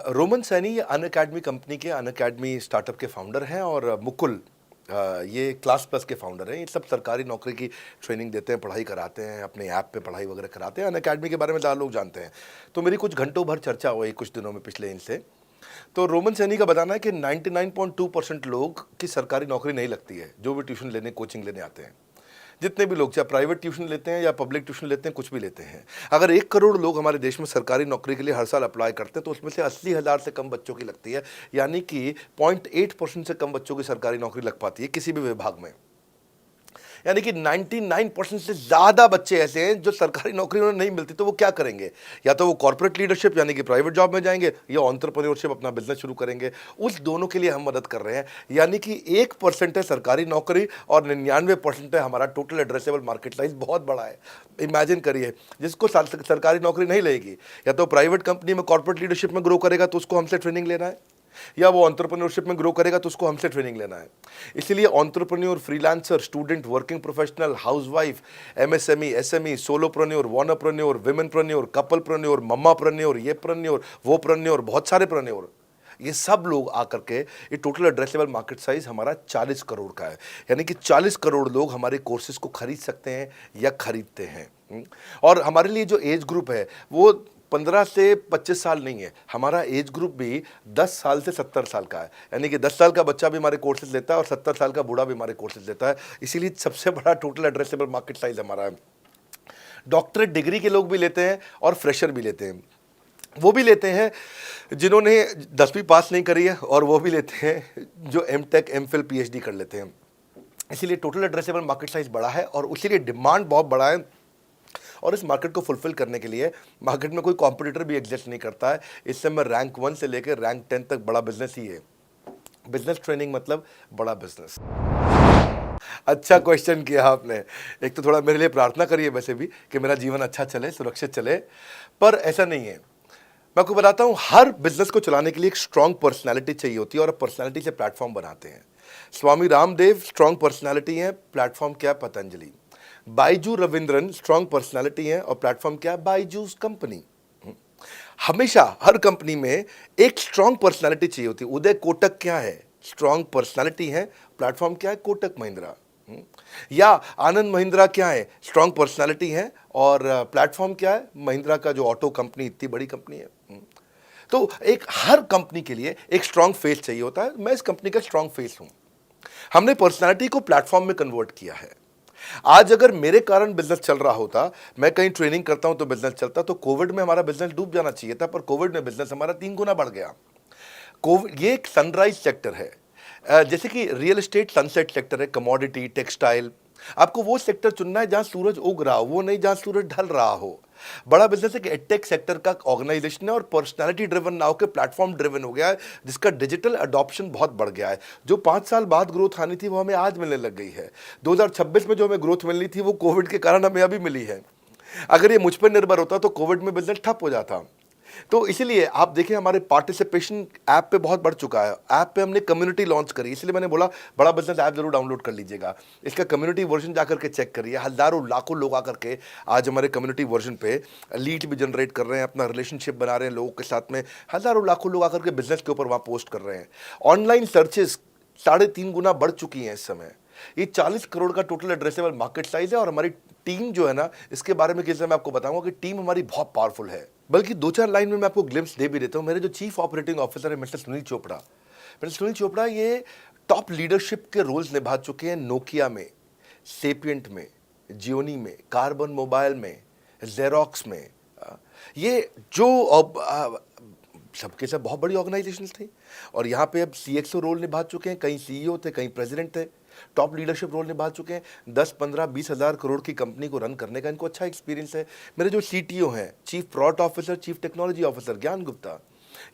रोमन सैनी ये अनअकैडमी कंपनी के, अनअकैडमी स्टार्टअप के फाउंडर हैं, और मुकुल ये क्लास प्लस के फाउंडर हैं। ये सब सरकारी नौकरी की ट्रेनिंग देते हैं, पढ़ाई कराते हैं, अपने ऐप पे पढ़ाई वगैरह कराते हैं। अनअकैडमी के बारे में ज़्यादा लोग जानते हैं। तो मेरी कुछ घंटों भर चर्चा हुई कुछ दिनों में पिछले इनसे। तो रोमन सैनी का बताना है कि 99.2% लोग की सरकारी नौकरी नहीं लगती है, जो भी ट्यूशन लेने, कोचिंग लेने आते हैं। जितने भी लोग, चाहे प्राइवेट ट्यूशन लेते हैं या पब्लिक ट्यूशन लेते हैं, कुछ भी लेते हैं, अगर 1 करोड़ लोग हमारे देश में सरकारी नौकरी के लिए हर साल अप्लाई करते हैं तो उसमें से 80,000 से कम बच्चों की लगती है। यानी कि 0.8% से कम बच्चों की सरकारी नौकरी लग पाती है किसी भी विभाग में। यानी कि 99% से ज़्यादा बच्चे ऐसे हैं जो सरकारी नौकरी उन्हें नहीं मिलती, तो वो क्या करेंगे? या तो वो कॉर्पोरेट लीडरशिप यानी कि प्राइवेट जॉब में जाएंगे, या एंटरप्रेन्योरशिप, अपना बिजनेस शुरू करेंगे। उस दोनों के लिए हम मदद कर रहे हैं। यानी कि 1% है सरकारी नौकरी और 99% है हमारा टोटल एड्रेसेबल मार्केट साइज। बहुत बड़ा है। इमेजिन करिए, जिसको सरकारी नौकरी नहीं लगेगी, या तो प्राइवेट कंपनी में कॉर्पोरेट लीडरशिप में ग्रो करेगा तो उसको हमसे ट्रेनिंग लेना है, या वो एंटरप्रेन्योरशिप में ग्रो करेगा तो उसको हमसे ट्रेनिंग लेना है। इसलिए entrepreneur, freelancer, student, working professional, housewife, MSME, SME, solopreneur, wannapreneur, womenpreneur, couplepreneur, mammapreneur, ये प्रेन्योर, वो प्रेन्योर, बहुत सारे प्रेन्योर, ये सब लोग आकर के, ये टोटल एड्रेसेबल मार्केट साइज हमारा 40 करोड़ का है। यानी कि 40 करोड़ लोग हमारे कोर्सेज को खरीद सकते हैं या खरीदते हैं। और हमारे लिए जो एज ग्रुप है वो 15 से 25 साल नहीं है, हमारा एज ग्रुप भी 10 साल से 70 साल का है। यानी कि 10 साल का बच्चा भी हमारे कोर्सेज लेता है और 70 साल का बूढ़ा भी हमारे कोर्सेज लेता है। इसीलिए सबसे बड़ा टोटल एड्रेसेबल मार्केट साइज हमारा है। डॉक्टरेट डिग्री के लोग भी लेते हैं और फ्रेशर भी लेते हैं। वो भी लेते हैं जिन्होंने 10वीं पास नहीं करी है, और वो भी लेते हैं जो एमटेक, एमफिल, पीएचडी कर लेते हैं। इसीलिए टोटल एड्रेसेबल मार्केट साइज बड़ा है और इसीलिए डिमांड बहुत बड़ा है। और इस मार्केट को फुलफिल करने के लिए मार्केट में कोई कॉम्पिटिटर भी एग्जिस्ट नहीं करता है। इस समय रैंक 1 से लेकर रैंक 10 तक बड़ा बिजनेस ही है। बिजनेस ट्रेनिंग मतलब बड़ा बिजनेस। अच्छा क्वेश्चन किया आपने। एक तो थोड़ा मेरे लिए प्रार्थना करिए वैसे भी कि मेरा जीवन अच्छा चले, सुरक्षित चले, पर ऐसा नहीं है। मैं आपको बताता हूं, हर बिजनेस को चलाने के लिए एक स्ट्रांग पर्सनालिटी चाहिए होती है और पर्सनालिटी से प्लेटफॉर्म बनाते हैं। स्वामी रामदेव स्ट्रांग पर्सनालिटी है, प्लेटफॉर्म क्या है? पतंजलि। बाइजू रविंद्रन स्ट्रांग पर्सनालिटी है और प्लेटफॉर्म क्या है? बाइजूस कंपनी। हमेशा हर कंपनी में एक स्ट्रांग पर्सनालिटी चाहिए होती है। उदय कोटक क्या है? स्ट्रांग पर्सनालिटी है, प्लेटफॉर्म क्या है? कोटक महिंद्रा। या आनंद महिंद्रा क्या है? स्ट्रांग पर्सनालिटी है और प्लेटफॉर्म क्या है? महिंद्रा का जो ऑटो कंपनी, इतनी बड़ी कंपनी है। तो एक हर कंपनी के लिए एक स्ट्रांग फेस चाहिए होता है। मैं इस कंपनी का स्ट्रांग फेस हूं। हमने पर्सनालिटी को प्लेटफॉर्म में कन्वर्ट किया है। आज अगर मेरे कारण बिजनेस चल रहा होता, मैं कहीं ट्रेनिंग करता हूं तो बिजनेस चलता, तो कोविड में हमारा बिजनेस डूब जाना चाहिए था, पर कोविड में बिजनेस हमारा 3 गुना बढ़ गया। कोविड ये एक सनराइज सेक्टर है। जैसे कि रियल एस्टेट सनसेट सेक्टर है, कमोडिटी, टेक्सटाइल। आपको वो सेक्टर चुनना है जहां सूरज उग रहा हो, वो नहीं जहां सूरज ढल रहा हो। बड़ा बिजनेस एक एडटेक सेक्टर का ऑर्गेनाइजेशन है और पर्सनालिटी ड्रिवन ना होकर प्लेटफॉर्म ड्रिवन हो गया है, जिसका डिजिटल अडॉप्शन बहुत बढ़ गया है। जो 5 साल बाद ग्रोथ आनी थी वो हमें आज मिलने लग गई है। 2026 में जो हमें ग्रोथ मिलनी थी वो कोविड के कारण हमें अभी मिली है। अगर ये मुझ पर निर्भर होता तो कोविड में बिजनेस ठप हो जाता। तो इसीलिए आप देखें, हमारे पार्टिसिपेशन ऐप पे बहुत बढ़ चुका है। ऐप पे हमने कम्युनिटी लॉन्च करी, इसलिए मैंने बोला बड़ा बिजनेस ऐप जरूर डाउनलोड कर लीजिएगा। इसका कम्युनिटी वर्जन जाकर के चेक करिए। हजारों लाखों लोग आकर के आज हमारे कम्युनिटी वर्जन पे लीड भी जनरेट कर रहे हैं, अपना रिलेशनशिप बना रहे हैं लोगों के साथ में। हजारों लाखों लोग आकर के बिजनेस के ऊपर वहाँ पोस्ट कर रहे हैं। ऑनलाइन सर्चेस 3.5 गुना बढ़ चुकी हैं इस समय। ये 40 करोड़ का टोटल एड्रेसेबल मार्केट साइज है और हमारी टीम जो है ना, इसके बारे में किसी मैं आपको बताऊंगा कि टीम हमारी बहुत पावरफुल है। बल्कि 2-4 लाइन में मैं आपको ग्लिम्स दे भी देता हूं। मेरे जो चीफ ऑपरेटिंग ऑफिसर है मिस्टर सुनील चोपड़ा, ये टॉप लीडरशिप के रोल्स निभा चुके हैं नोकिया में, सेपियंट में, जियोनी में, कार्बन मोबाइल में, जेरोक्स में। ये जो सबके सब बहुत बड़ी ऑर्गेनाइजेशंस थी और यहाँ पे अब सीएक्सओ रोल निभा चुके हैं। कहीं सीईओ थे, कहीं प्रेसिडेंट थे। टॉप लीडरशिप रोल निभा चुके हैं। 10, 15, 20 हज़ार करोड़ की कंपनी को रन करने का इनको अच्छा एक्सपीरियंस है। मेरे जो सीटीओ हैं, chief product officer, chief technology officer ज्ञान गुप्ता,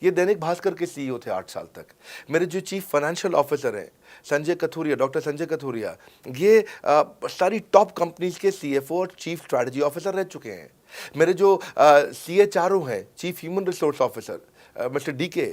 ये दैनिक भास्कर के सीईओ थे 8 साल तक। मेरे जो चीफ फाइनेंशियल ऑफिसर हैं संजय कथुरिया, डॉक्टर संजय कथुरिया, ये सारी टॉप कंपनीज के सीएफओ और चीफ स्ट्रैटेजी ऑफिसर रह चुके हैं। मेरे जो सीएचआरओ हैं, chief human resource officer mister DK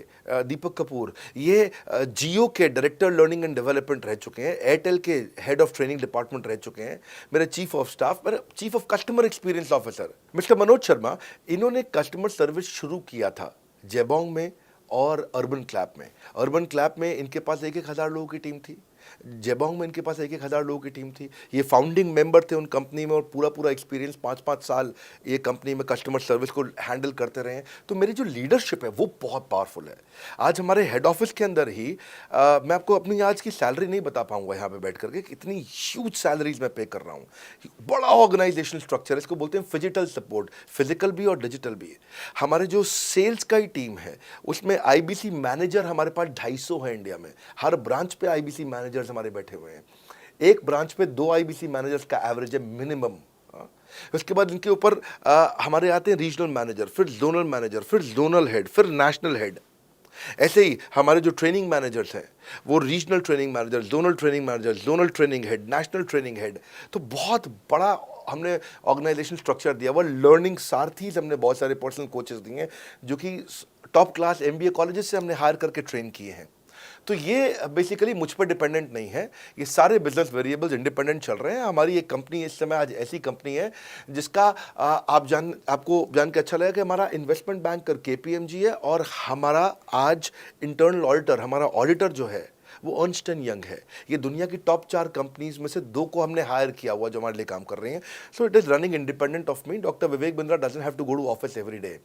Deepak Kapoor, ये जियो के डायरेक्टर लर्निंग एंड डेवलपमेंट रह चुके हैं। एयरटेल के हेड ऑफ ट्रेनिंग डिपार्टमेंट रह चुके हैं। मेरे चीफ ऑफ स्टाफ, मेरे chief of customer experience officer mister Manoj Sharma, इन्होंने कस्टमर सर्विस शुरू किया था जेबोंग में और अर्बन क्लैप में। अर्बन क्लैप में इनके पास 1-1 हज़ार लोगों की टीम थी, जेबोंग में इनके पास 1-1 हज़ार लोगों की टीम थी। ये फाउंडिंग मेंबर थे उन कंपनी में और पूरा एक्सपीरियंस 5-5 साल ये कंपनी में कस्टमर सर्विस को हैंडल करते रहे हैं। तो मेरी जो लीडरशिप है वो बहुत पावरफुल है। आज हमारे हेड ऑफिस के अंदर ही मैं आपको अपनी आज की सैलरी नहीं बता पाऊंगा यहाँ पे बैठ करके, कितनी ह्यूज सैलरीज मैं पे कर रहा हूँ। बड़ा ऑर्गेनाइजेशन स्ट्रक्चर, इसको बोलते हैं फिजिटल सपोर्ट, फिजिकल भी और डिजिटल भी। हमारे जो सेल्स का ही टीम है उसमें आईबीसी मैनेजर हमारे पास 250 है इंडिया में। हर ब्रांच पे आईबीसी मैनेजर्स हमारे बैठे हुए हैं। एक ब्रांच पे 2 आईबीसी मैनेजर्स का एवरेज है मिनिमम। उसके बाद इनके ऊपर हमारे आते हैं रीजनल मैनेजर, फिर जोनल मैनेजर, फिर जोनल हेड, फिर नेशनल हेड। ऐसे ही हमारे जो ट्रेनिंग मैनेजर्स हैं वो regional training manager, zonal training manager, zonal training head, national training head. तो बहुत बड़ा हमने ऑर्गेनाइजेशन स्ट्रक्चर दिया हुआ। लर्निंग सारथीज हमने बहुत सारे पर्सनल कोचेस दिए हैं जो कि टॉप क्लास एमबीए कॉलेजेस से हमने हायर करके ट्रेन किए हैं। तो ये बेसिकली मुझ पर डिपेंडेंट नहीं है, ये सारे बिजनेस वेरिएबल्स इंडिपेंडेंट चल रहे हैं। हमारी एक कंपनी इस समय आज ऐसी कंपनी है जिसका आपको जान के अच्छा लगेगा कि हमारा इन्वेस्टमेंट बैंकर केपीएमजी है और हमारा आज इंटरनल ऑडिटर, हमारा ऑडिटर जो है वो अर्नस्ट एंड यंग है। ये दुनिया की टॉप 4 कंपनीज में से 2 को हमने हायर किया हुआ जो हमारे लिए काम कर रही हैं। So it is running independent of me. Doctor Vivek Bindra doesn't have to go to office every day.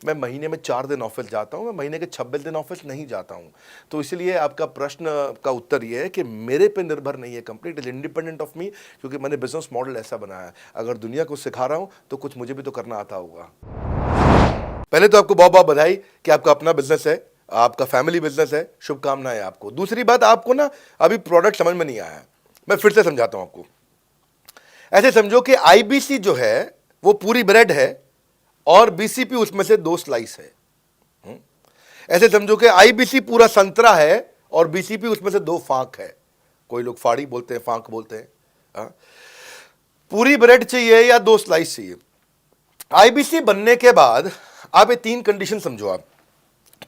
मैं महीने में 4 दिन ऑफिस जाता हूँ, मैं महीने के 26 दिन ऑफिस नहीं जाता हूँ। तो इसलिए आपका प्रश्न का उत्तर ये है कि मेरे पे निर्भर नहीं है company, it is independent of मी, क्योंकि मैंने बिजनेस मॉडल ऐसा बनाया है। अगर दुनिया को सिखा रहा हूँ तो कुछ मुझे भी तो करना आता होगा। पहले तो आपको बहुत बहुत बधाई कि आपका अपना बिजनेस है, आपका फैमिली बिजनेस है, शुभकामनाएं आपको। दूसरी बात, आपको ना अभी प्रोडक्ट समझ में नहीं आया है, मैं फिर से समझाता हूं आपको। ऐसे समझो कि आईबीसी जो है वो पूरी ब्रेड है और बीसीपी उसमें से 2 स्लाइस है। ऐसे समझो कि आईबीसी पूरा संतरा है और बीसीपी उसमें से 2 फांक है। कोई लोग फाड़ी बोलते हैं, फांक बोलते हैं। पूरी ब्रेड चाहिए या 2 स्लाइस चाहिए? आईबीसी बनने के बाद आप ये 3 कंडीशन समझो आप।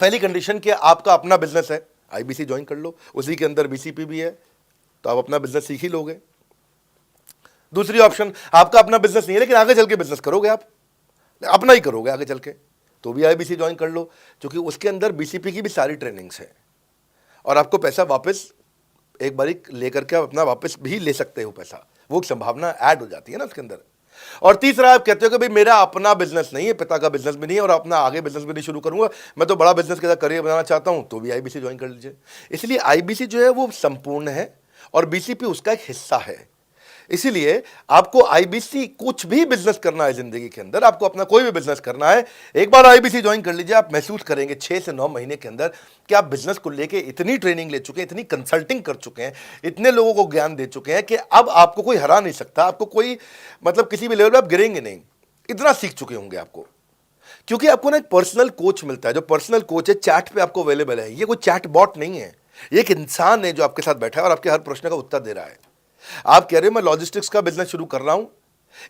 पहली कंडीशन कि आपका अपना बिजनेस है, आईबीसी ज्वाइन कर लो, उसी के अंदर बीसीपी भी है, तो आप अपना बिजनेस सीख ही लोगे। दूसरी ऑप्शन, आपका अपना बिजनेस नहीं है लेकिन आगे चल के बिजनेस करोगे, आप अपना ही करोगे आगे चल के, तो भी आईबीसी ज्वाइन कर लो, क्योंकि उसके अंदर बीसीपी की भी सारी ट्रेनिंग्स है और आपको पैसा वापस एक बारी लेकर के आप अपना वापस भी ले सकते हो पैसा, वो संभावना ऐड हो जाती है ना उसके अंदर। और तीसरा, आप कहते हो कि भाई मेरा अपना बिजनेस नहीं है, पिता का बिजनेस भी नहीं है और अपना आगे बिजनेस भी नहीं शुरू करूंगा, मैं तो बड़ा बिजनेस के साथ करियर बनाना चाहता हूं, तो भी आईबीसी ज्वाइन कर लीजिए। इसलिए आईबीसी जो है वो संपूर्ण है और बीसीपी उसका एक हिस्सा है। इसीलिए आपको आईबीसी, कुछ भी बिजनेस करना है जिंदगी के अंदर, आपको अपना कोई भी बिजनेस करना है, एक बार आईबीसी ज्वाइन कर लीजिए, आप महसूस करेंगे 6 से 9 महीने के अंदर कि आप बिजनेस को लेके इतनी ट्रेनिंग ले चुके हैं, इतनी कंसल्टिंग कर चुके हैं, इतने लोगों को ज्ञान दे चुके हैं कि अब आपको कोई हरा नहीं सकता, आपको कोई मतलब किसी भी लेवल पर आप गिरेंगे नहीं, इतना सीख चुके होंगे आपको। क्योंकि आपको ना एक पर्सनल कोच मिलता है, जो पर्सनल कोच है चैट पे आपको अवेलेबल है। ये कोई चैट बॉट नहीं है, ये एक इंसान है जो आपके साथ बैठा है और आपके हर प्रश्न का उत्तर दे रहा है। आप कह रहे हो मैं लॉजिस्टिक्स का बिजनेस शुरू कर रहा हूं,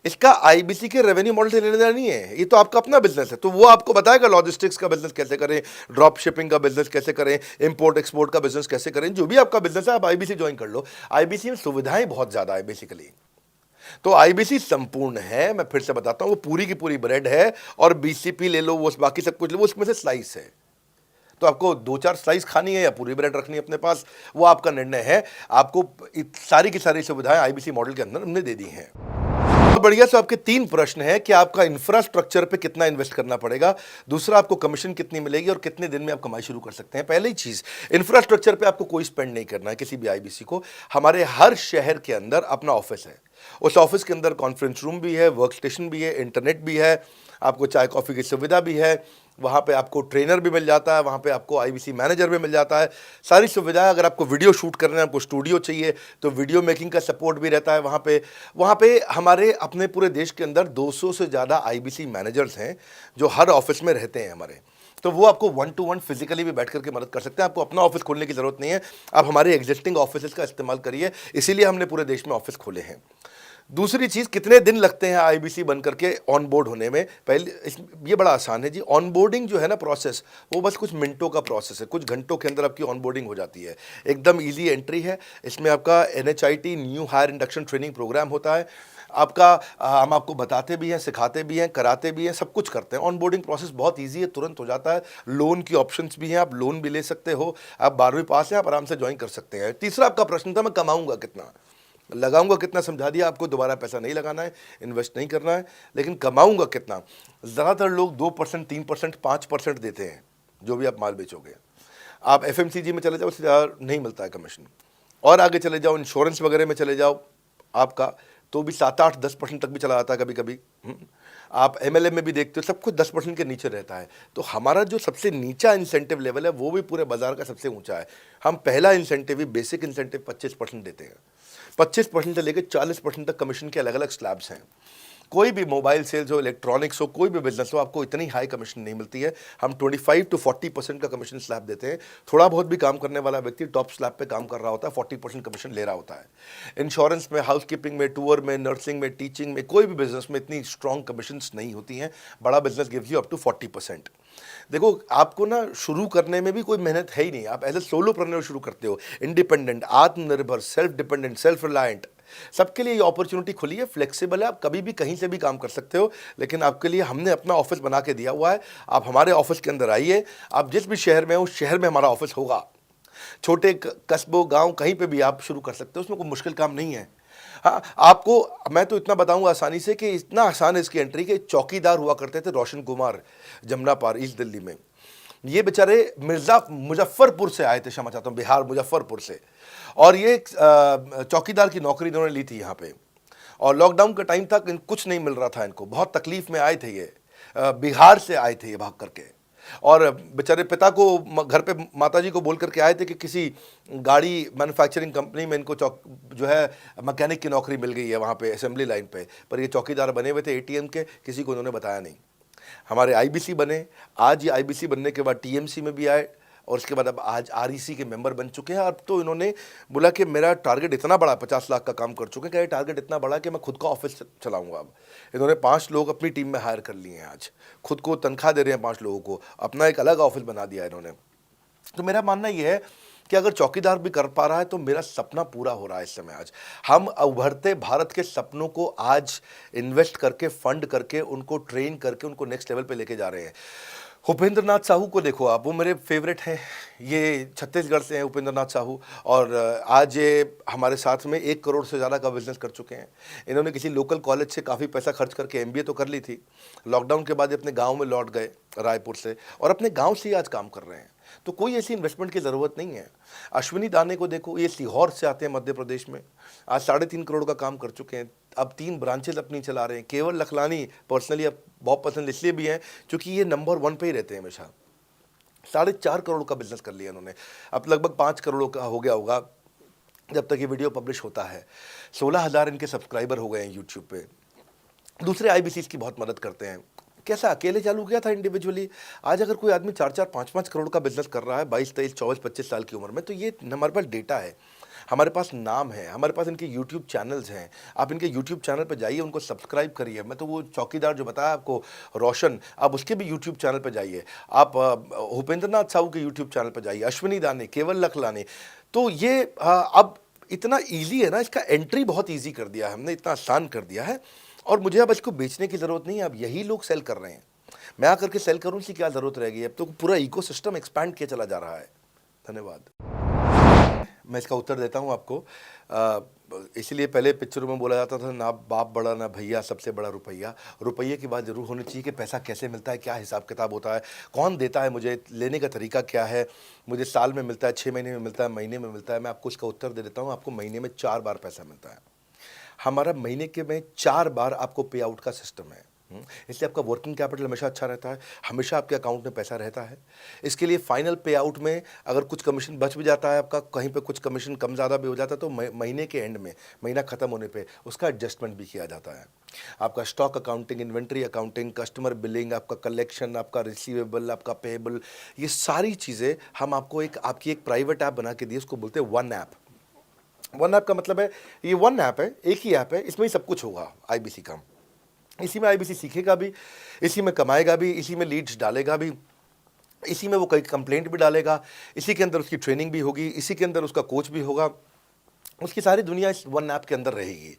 इसका आईबीसी के रेवेन्यू मॉडल से लेना देना नहीं है, ये तो आपका अपना बिजनेस है, तो वो आपको बताएगा लॉजिस्टिक्स का बिजनेस कैसे करें, ड्रॉप शिपिंग का बिजनेस कैसे करें, इंपोर्ट एक्सपोर्ट का बिजनेस कैसे करें, जो भी आपका बिजनेस है आप आईबीसी ज्वाइन कर लो। आईबीसी में सुविधाएं बहुत ज्यादा है बेसिकली, तो आईबीसी संपूर्ण है। मैं फिर से बताता हूं, वो पूरी की पूरी ब्रेड है और बीसीपी ले लो, वो बाकी सब कुछ ले लो, उसमें से स्लाइस है। तो आपको 2-4 स्लाइस खानी है या पूरी ब्रेड रखनी है अपने पास, वो आपका निर्णय है। आपको सारी की सारी सुविधाएं आईबीसी मॉडल के अंदर हमने दे दी हैं। बहुत बढ़िया। से आपके 3 प्रश्न हैं कि आपका इंफ्रास्ट्रक्चर पे कितना इन्वेस्ट करना पड़ेगा, दूसरा आपको कमीशन कितनी मिलेगी और कितने दिन में आप कमाई शुरू कर सकते हैं। पहली चीज, इंफ्रास्ट्रक्चर पे आपको कोई स्पेंड नहीं करना है किसी भी आईबीसी को। हमारे हर शहर के अंदर अपना ऑफिस है, उस ऑफिस के अंदर कॉन्फ्रेंस रूम भी है, वर्क स्टेशन भी है, इंटरनेट भी है, आपको चाय कॉफ़ी की सुविधा भी है, वहाँ पे आपको ट्रेनर भी मिल जाता है, वहाँ पे आपको आईबीसी मैनेजर भी मिल जाता है, सारी सुविधाएं। अगर आपको वीडियो शूट करना है, आपको स्टूडियो चाहिए, तो वीडियो मेकिंग का सपोर्ट भी रहता है वहाँ पे हमारे अपने पूरे देश के अंदर 200 से ज़्यादा आईबीसी मैनेजर्स हैं जो हर ऑफिस में रहते हैं हमारे, तो वो आपको 1-to-1 फिजिकली भी बैठ करके मदद कर सकते हैं। आपको अपना ऑफिस खोलने की जरूरत नहीं है, आप हमारे एग्जिस्टिंग ऑफिस का इस्तेमाल करिए, इसीलिए हमने पूरे देश में ऑफिस खोले हैं। दूसरी चीज, कितने दिन लगते हैं आईबीसी बन करके ऑन बोर्ड होने में? ये बड़ा आसान है जी। ऑन बोर्डिंग जो है ना प्रोसेस, वो बस कुछ मिनटों का प्रोसेस है, कुछ घंटों के अंदर आपकी ऑन बोर्डिंग हो जाती है। एकदम इजी एंट्री है। इसमें आपका NHIT new hire induction training program होता है आपका। हम आपको बताते भी हैं, सिखाते भी हैं, कराते भी हैं, सब कुछ करते हैं। ऑन बोर्डिंग प्रोसेस बहुत ईजी है, तुरंत हो जाता है। लोन की ऑप्शंस भी हैं, आप लोन भी ले सकते हो। आप 12वीं पास हैं, आप आराम से ज्वाइन कर सकते हैं। तीसरा आपका प्रश्न था मैं कमाऊंगा कितना, लगाऊंगा कितना, समझा दिया आपको। दोबारा पैसा नहीं लगाना है, इन्वेस्ट नहीं करना है, लेकिन कमाऊंगा कितना। ज़्यादातर लोग 2%, 3%, 5% देते हैं जो भी आप माल बेचोगे। आप FMCG में चले जाओ, उससे ज़्यादा नहीं मिलता है कमीशन। और आगे चले जाओ, इंश्योरेंस वगैरह में चले जाओ आपका, तो भी 7-8-10% तक भी चला जाता है कभी कभी। आप MLM में भी देखते हो, सब कुछ 10% के नीचे रहता है। तो हमारा जो सबसे नीचा इंसेंटिव लेवल है वो भी पूरे बाजार का सबसे ऊंचा है। हम पहला इंसेंटिव ही, बेसिक इंसेंटिव 25% देते हैं। 25% से लेकर 40% तक कमीशन के अलग अलग स्लैब्स हैं। कोई भी मोबाइल सेल्स हो, इलेक्ट्रॉनिक्स हो, कोई भी बिजनेस हो, आपको इतनी हाई कमीशन नहीं मिलती है। हम 25 to 40% का कमीशन स्लैब देते हैं। थोड़ा बहुत भी काम करने वाला व्यक्ति टॉप स्लैब पे काम कर रहा होता है, 40% कमीशन ले रहा होता है। इंश्योरेंस में, हाउसकीपिंग में, टूर में, नर्सिंग में, टीचिंग में, कोई भी बिजनेस में इतनी स्ट्रॉन्ग कमीशन नहीं होती हैं। बड़ा business gives you up to 40%। देखो, आपको ना शुरू करने में भी कोई मेहनत है ही नहीं। आप एज ए सोलोप्रेन्योर शुरू करते हो, इंडिपेंडेंट, आत्मनिर्भर, सेल्फ डिपेंडेंट, सेल्फ रिलायंट। सबके लिए ये अपॉर्चुनिटी खुली है, फ्लेक्सिबल है, आप कभी भी कहीं से भी काम कर सकते हो। लेकिन आपके लिए हमने अपना ऑफिस बना के दिया हुआ है। आप हमारे ऑफिस के अंदर आइए, आप जिस भी शहर में हो उस शहर में हमारा ऑफिस होगा। छोटे कस्बों, गांव, कहीं पे भी आप शुरू कर सकते हो, उसमें कोई मुश्किल काम नहीं है। हाँ, आपको मैं तो इतना बताऊंगा आसानी से कि इतना आसान है इसकी एंट्री कि चौकीदार हुआ करते थे रोशन कुमार, जमुना पार, ईस्ट दिल्ली में। ये बेचारे मुजफ्फरपुर से आए थे, क्षमा चाहता हूँ, बिहार मुजफ्फरपुर से। और ये चौकीदार की नौकरी इन्होंने ली थी यहाँ पे। और लॉकडाउन का टाइम था, कुछ नहीं मिल रहा था इनको, बहुत तकलीफ में आए थे ये। बिहार से आए थे ये भाग करके, और बेचारे पिता को घर पे माताजी को बोल करके आए थे कि किसी गाड़ी मैन्युफैक्चरिंग कंपनी में इनको जो है मैकेनिक की नौकरी मिल गई है वहाँ पे असेंबली लाइन पे। पर ये चौकीदार बने हुए थे ATM के, किसी को उन्होंने बताया नहीं। हमारे आईबीसी बने, आज ये आईबीसी बनने के बाद TMC में भी आए, और उसके बाद अब आज REC के मेंबर बन चुके हैं। अब तो इन्होंने बोला कि मेरा टारगेट इतना बड़ा, 50 लाख का काम कर चुके हैं कि ये टारगेट इतना बड़ा कि मैं खुद का ऑफिस चलाऊंगा। अब इन्होंने 5 लोग अपनी टीम में हायर कर लिए हैं, आज खुद को तनख्वाह दे रहे हैं 5 लोगों को, अपना एक अलग ऑफिस बना दिया है इन्होंने। तो मेरा मानना यह है कि अगर चौकीदार भी कर पा रहा है तो मेरा सपना पूरा हो रहा है इस समय। आज हम उभरते भारत के सपनों को आज इन्वेस्ट करके, फंड करके, उनको ट्रेन करके उनको नेक्स्ट लेवल पे लेके जा रहे हैं। उपेंद्र नाथ साहू को देखो आप, वो मेरे फेवरेट हैं। ये छत्तीसगढ़ से हैं उपेंद्र नाथ साहू, और आज ये हमारे साथ में 1 करोड़ से ज़्यादा का बिजनेस कर चुके हैं। इन्होंने किसी लोकल कॉलेज से काफ़ी पैसा खर्च करके MBA तो कर ली थी। लॉकडाउन के बाद ये अपने गांव में लौट गए रायपुर से, और अपने गांव से ही आज काम कर रहे हैं। तो कोई ऐसी इन्वेस्टमेंट की ज़रूरत नहीं है। अश्विनी दाने को देखो, ये सीहोर से आते हैं मध्य प्रदेश में, आज 3.5 करोड़ का काम कर चुके हैं। अब 3 ब्रांचेज अपनी चला रहे हैं। केवल लखलानी पर्सनली अब बहुत पसंद इसलिए भी हैं क्योंकि ये नंबर 1 पे ही रहते हैं हमेशा। 4.5 करोड़ का बिजनेस कर लिया इन्होंने, अब लगभग 5 करोड़ का हो गया होगा जब तक ये वीडियो पब्लिश होता है। 16,000 इनके सब्सक्राइबर हो गए हैं यूट्यूब पे। दूसरे IBCs की बहुत मदद करते हैं। कैसा अकेले चालू किया था इंडिविजुअली, आज अगर कोई आदमी 4-4, 5-5 करोड़ का बिजनेस कर रहा है 22, 23, 24, 25 साल की उम्र में, तो ये हमारे पास डेटा है, हमारे पास नाम है, हमारे पास इनके यूट्यूब चैनल्स हैं। आप इनके यूट्यूब चैनल पर जाइए, उनको सब्सक्राइब करिए। मैं तो वो चौकीदार जो बताया आपको रोशन, आप उसके भी यूट्यूब चैनल पर जाइए, आप उपेंद्र नाथ साहू के यूट्यूब चैनल पर जाइए, अश्विनी दाने, केवल लखलानी। तो ये अब इतना ईजी है ना, इसका एंट्री बहुत ईजी कर दिया है हमने, इतना आसान कर दिया है। और मुझे अब इसको बेचने की ज़रूरत नहीं है, अब यही लोग सेल कर रहे हैं। मैं आकर के सेल करूं, इसकी क्या ज़रूरत रहेगी? अब तो पूरा इकोसिस्टम एक्सपैंड किया चला जा रहा है। धन्यवाद। मैं इसका उत्तर देता हूं आपको। इसलिए पहले पिक्चरों में बोला जाता था, ना बाप बड़ा ना भैया, सबसे बड़ा रुपया। रुपये की बात ज़रूर होनी चाहिए कि पैसा कैसे मिलता है, क्या हिसाब किताब होता है, कौन देता है मुझे, लेने का तरीका क्या है, मुझे साल में मिलता है, 6 महीने में मिलता है, महीने में मिलता है। मैं आपको इसका उत्तर दे देता हूँ। आपको महीने में 4 बार पैसा मिलता है। हमारा महीने के में 4 बार आपको पे आउट का सिस्टम है। इसलिए आपका वर्किंग कैपिटल हमेशा अच्छा रहता है, हमेशा आपके अकाउंट में पैसा रहता है। इसके लिए फाइनल पे आउट में अगर कुछ कमीशन बच भी जाता है आपका, कहीं पे कुछ कमीशन कम ज़्यादा भी हो जाता है, तो महीने के एंड में, महीना ख़त्म होने पे उसका एडजस्टमेंट भी किया जाता है। आपका stock accounting, inventory accounting, customer billing, आपका कलेक्शन, आपका रिसीवेबल, आपका पेएबल, ये सारी चीज़ें हम आपको आपकी एक प्राइवेट ऐप बना के दिए, उसको बोलते हैं वन ऐप। वन ऐप का मतलब है, ये वन ऐप है, एक ही ऐप है, इसमें ही सब कुछ होगा IBC का। इसी में IBC सीखेगा भी, इसी में कमाएगा भी, इसी में लीड्स डालेगा भी, इसी में वो कई कंप्लेंट भी डालेगा, इसी के अंदर उसकी ट्रेनिंग भी होगी, इसी के अंदर उसका कोच भी होगा। उसकी सारी दुनिया इस वन ऐप के अंदर रहेगी।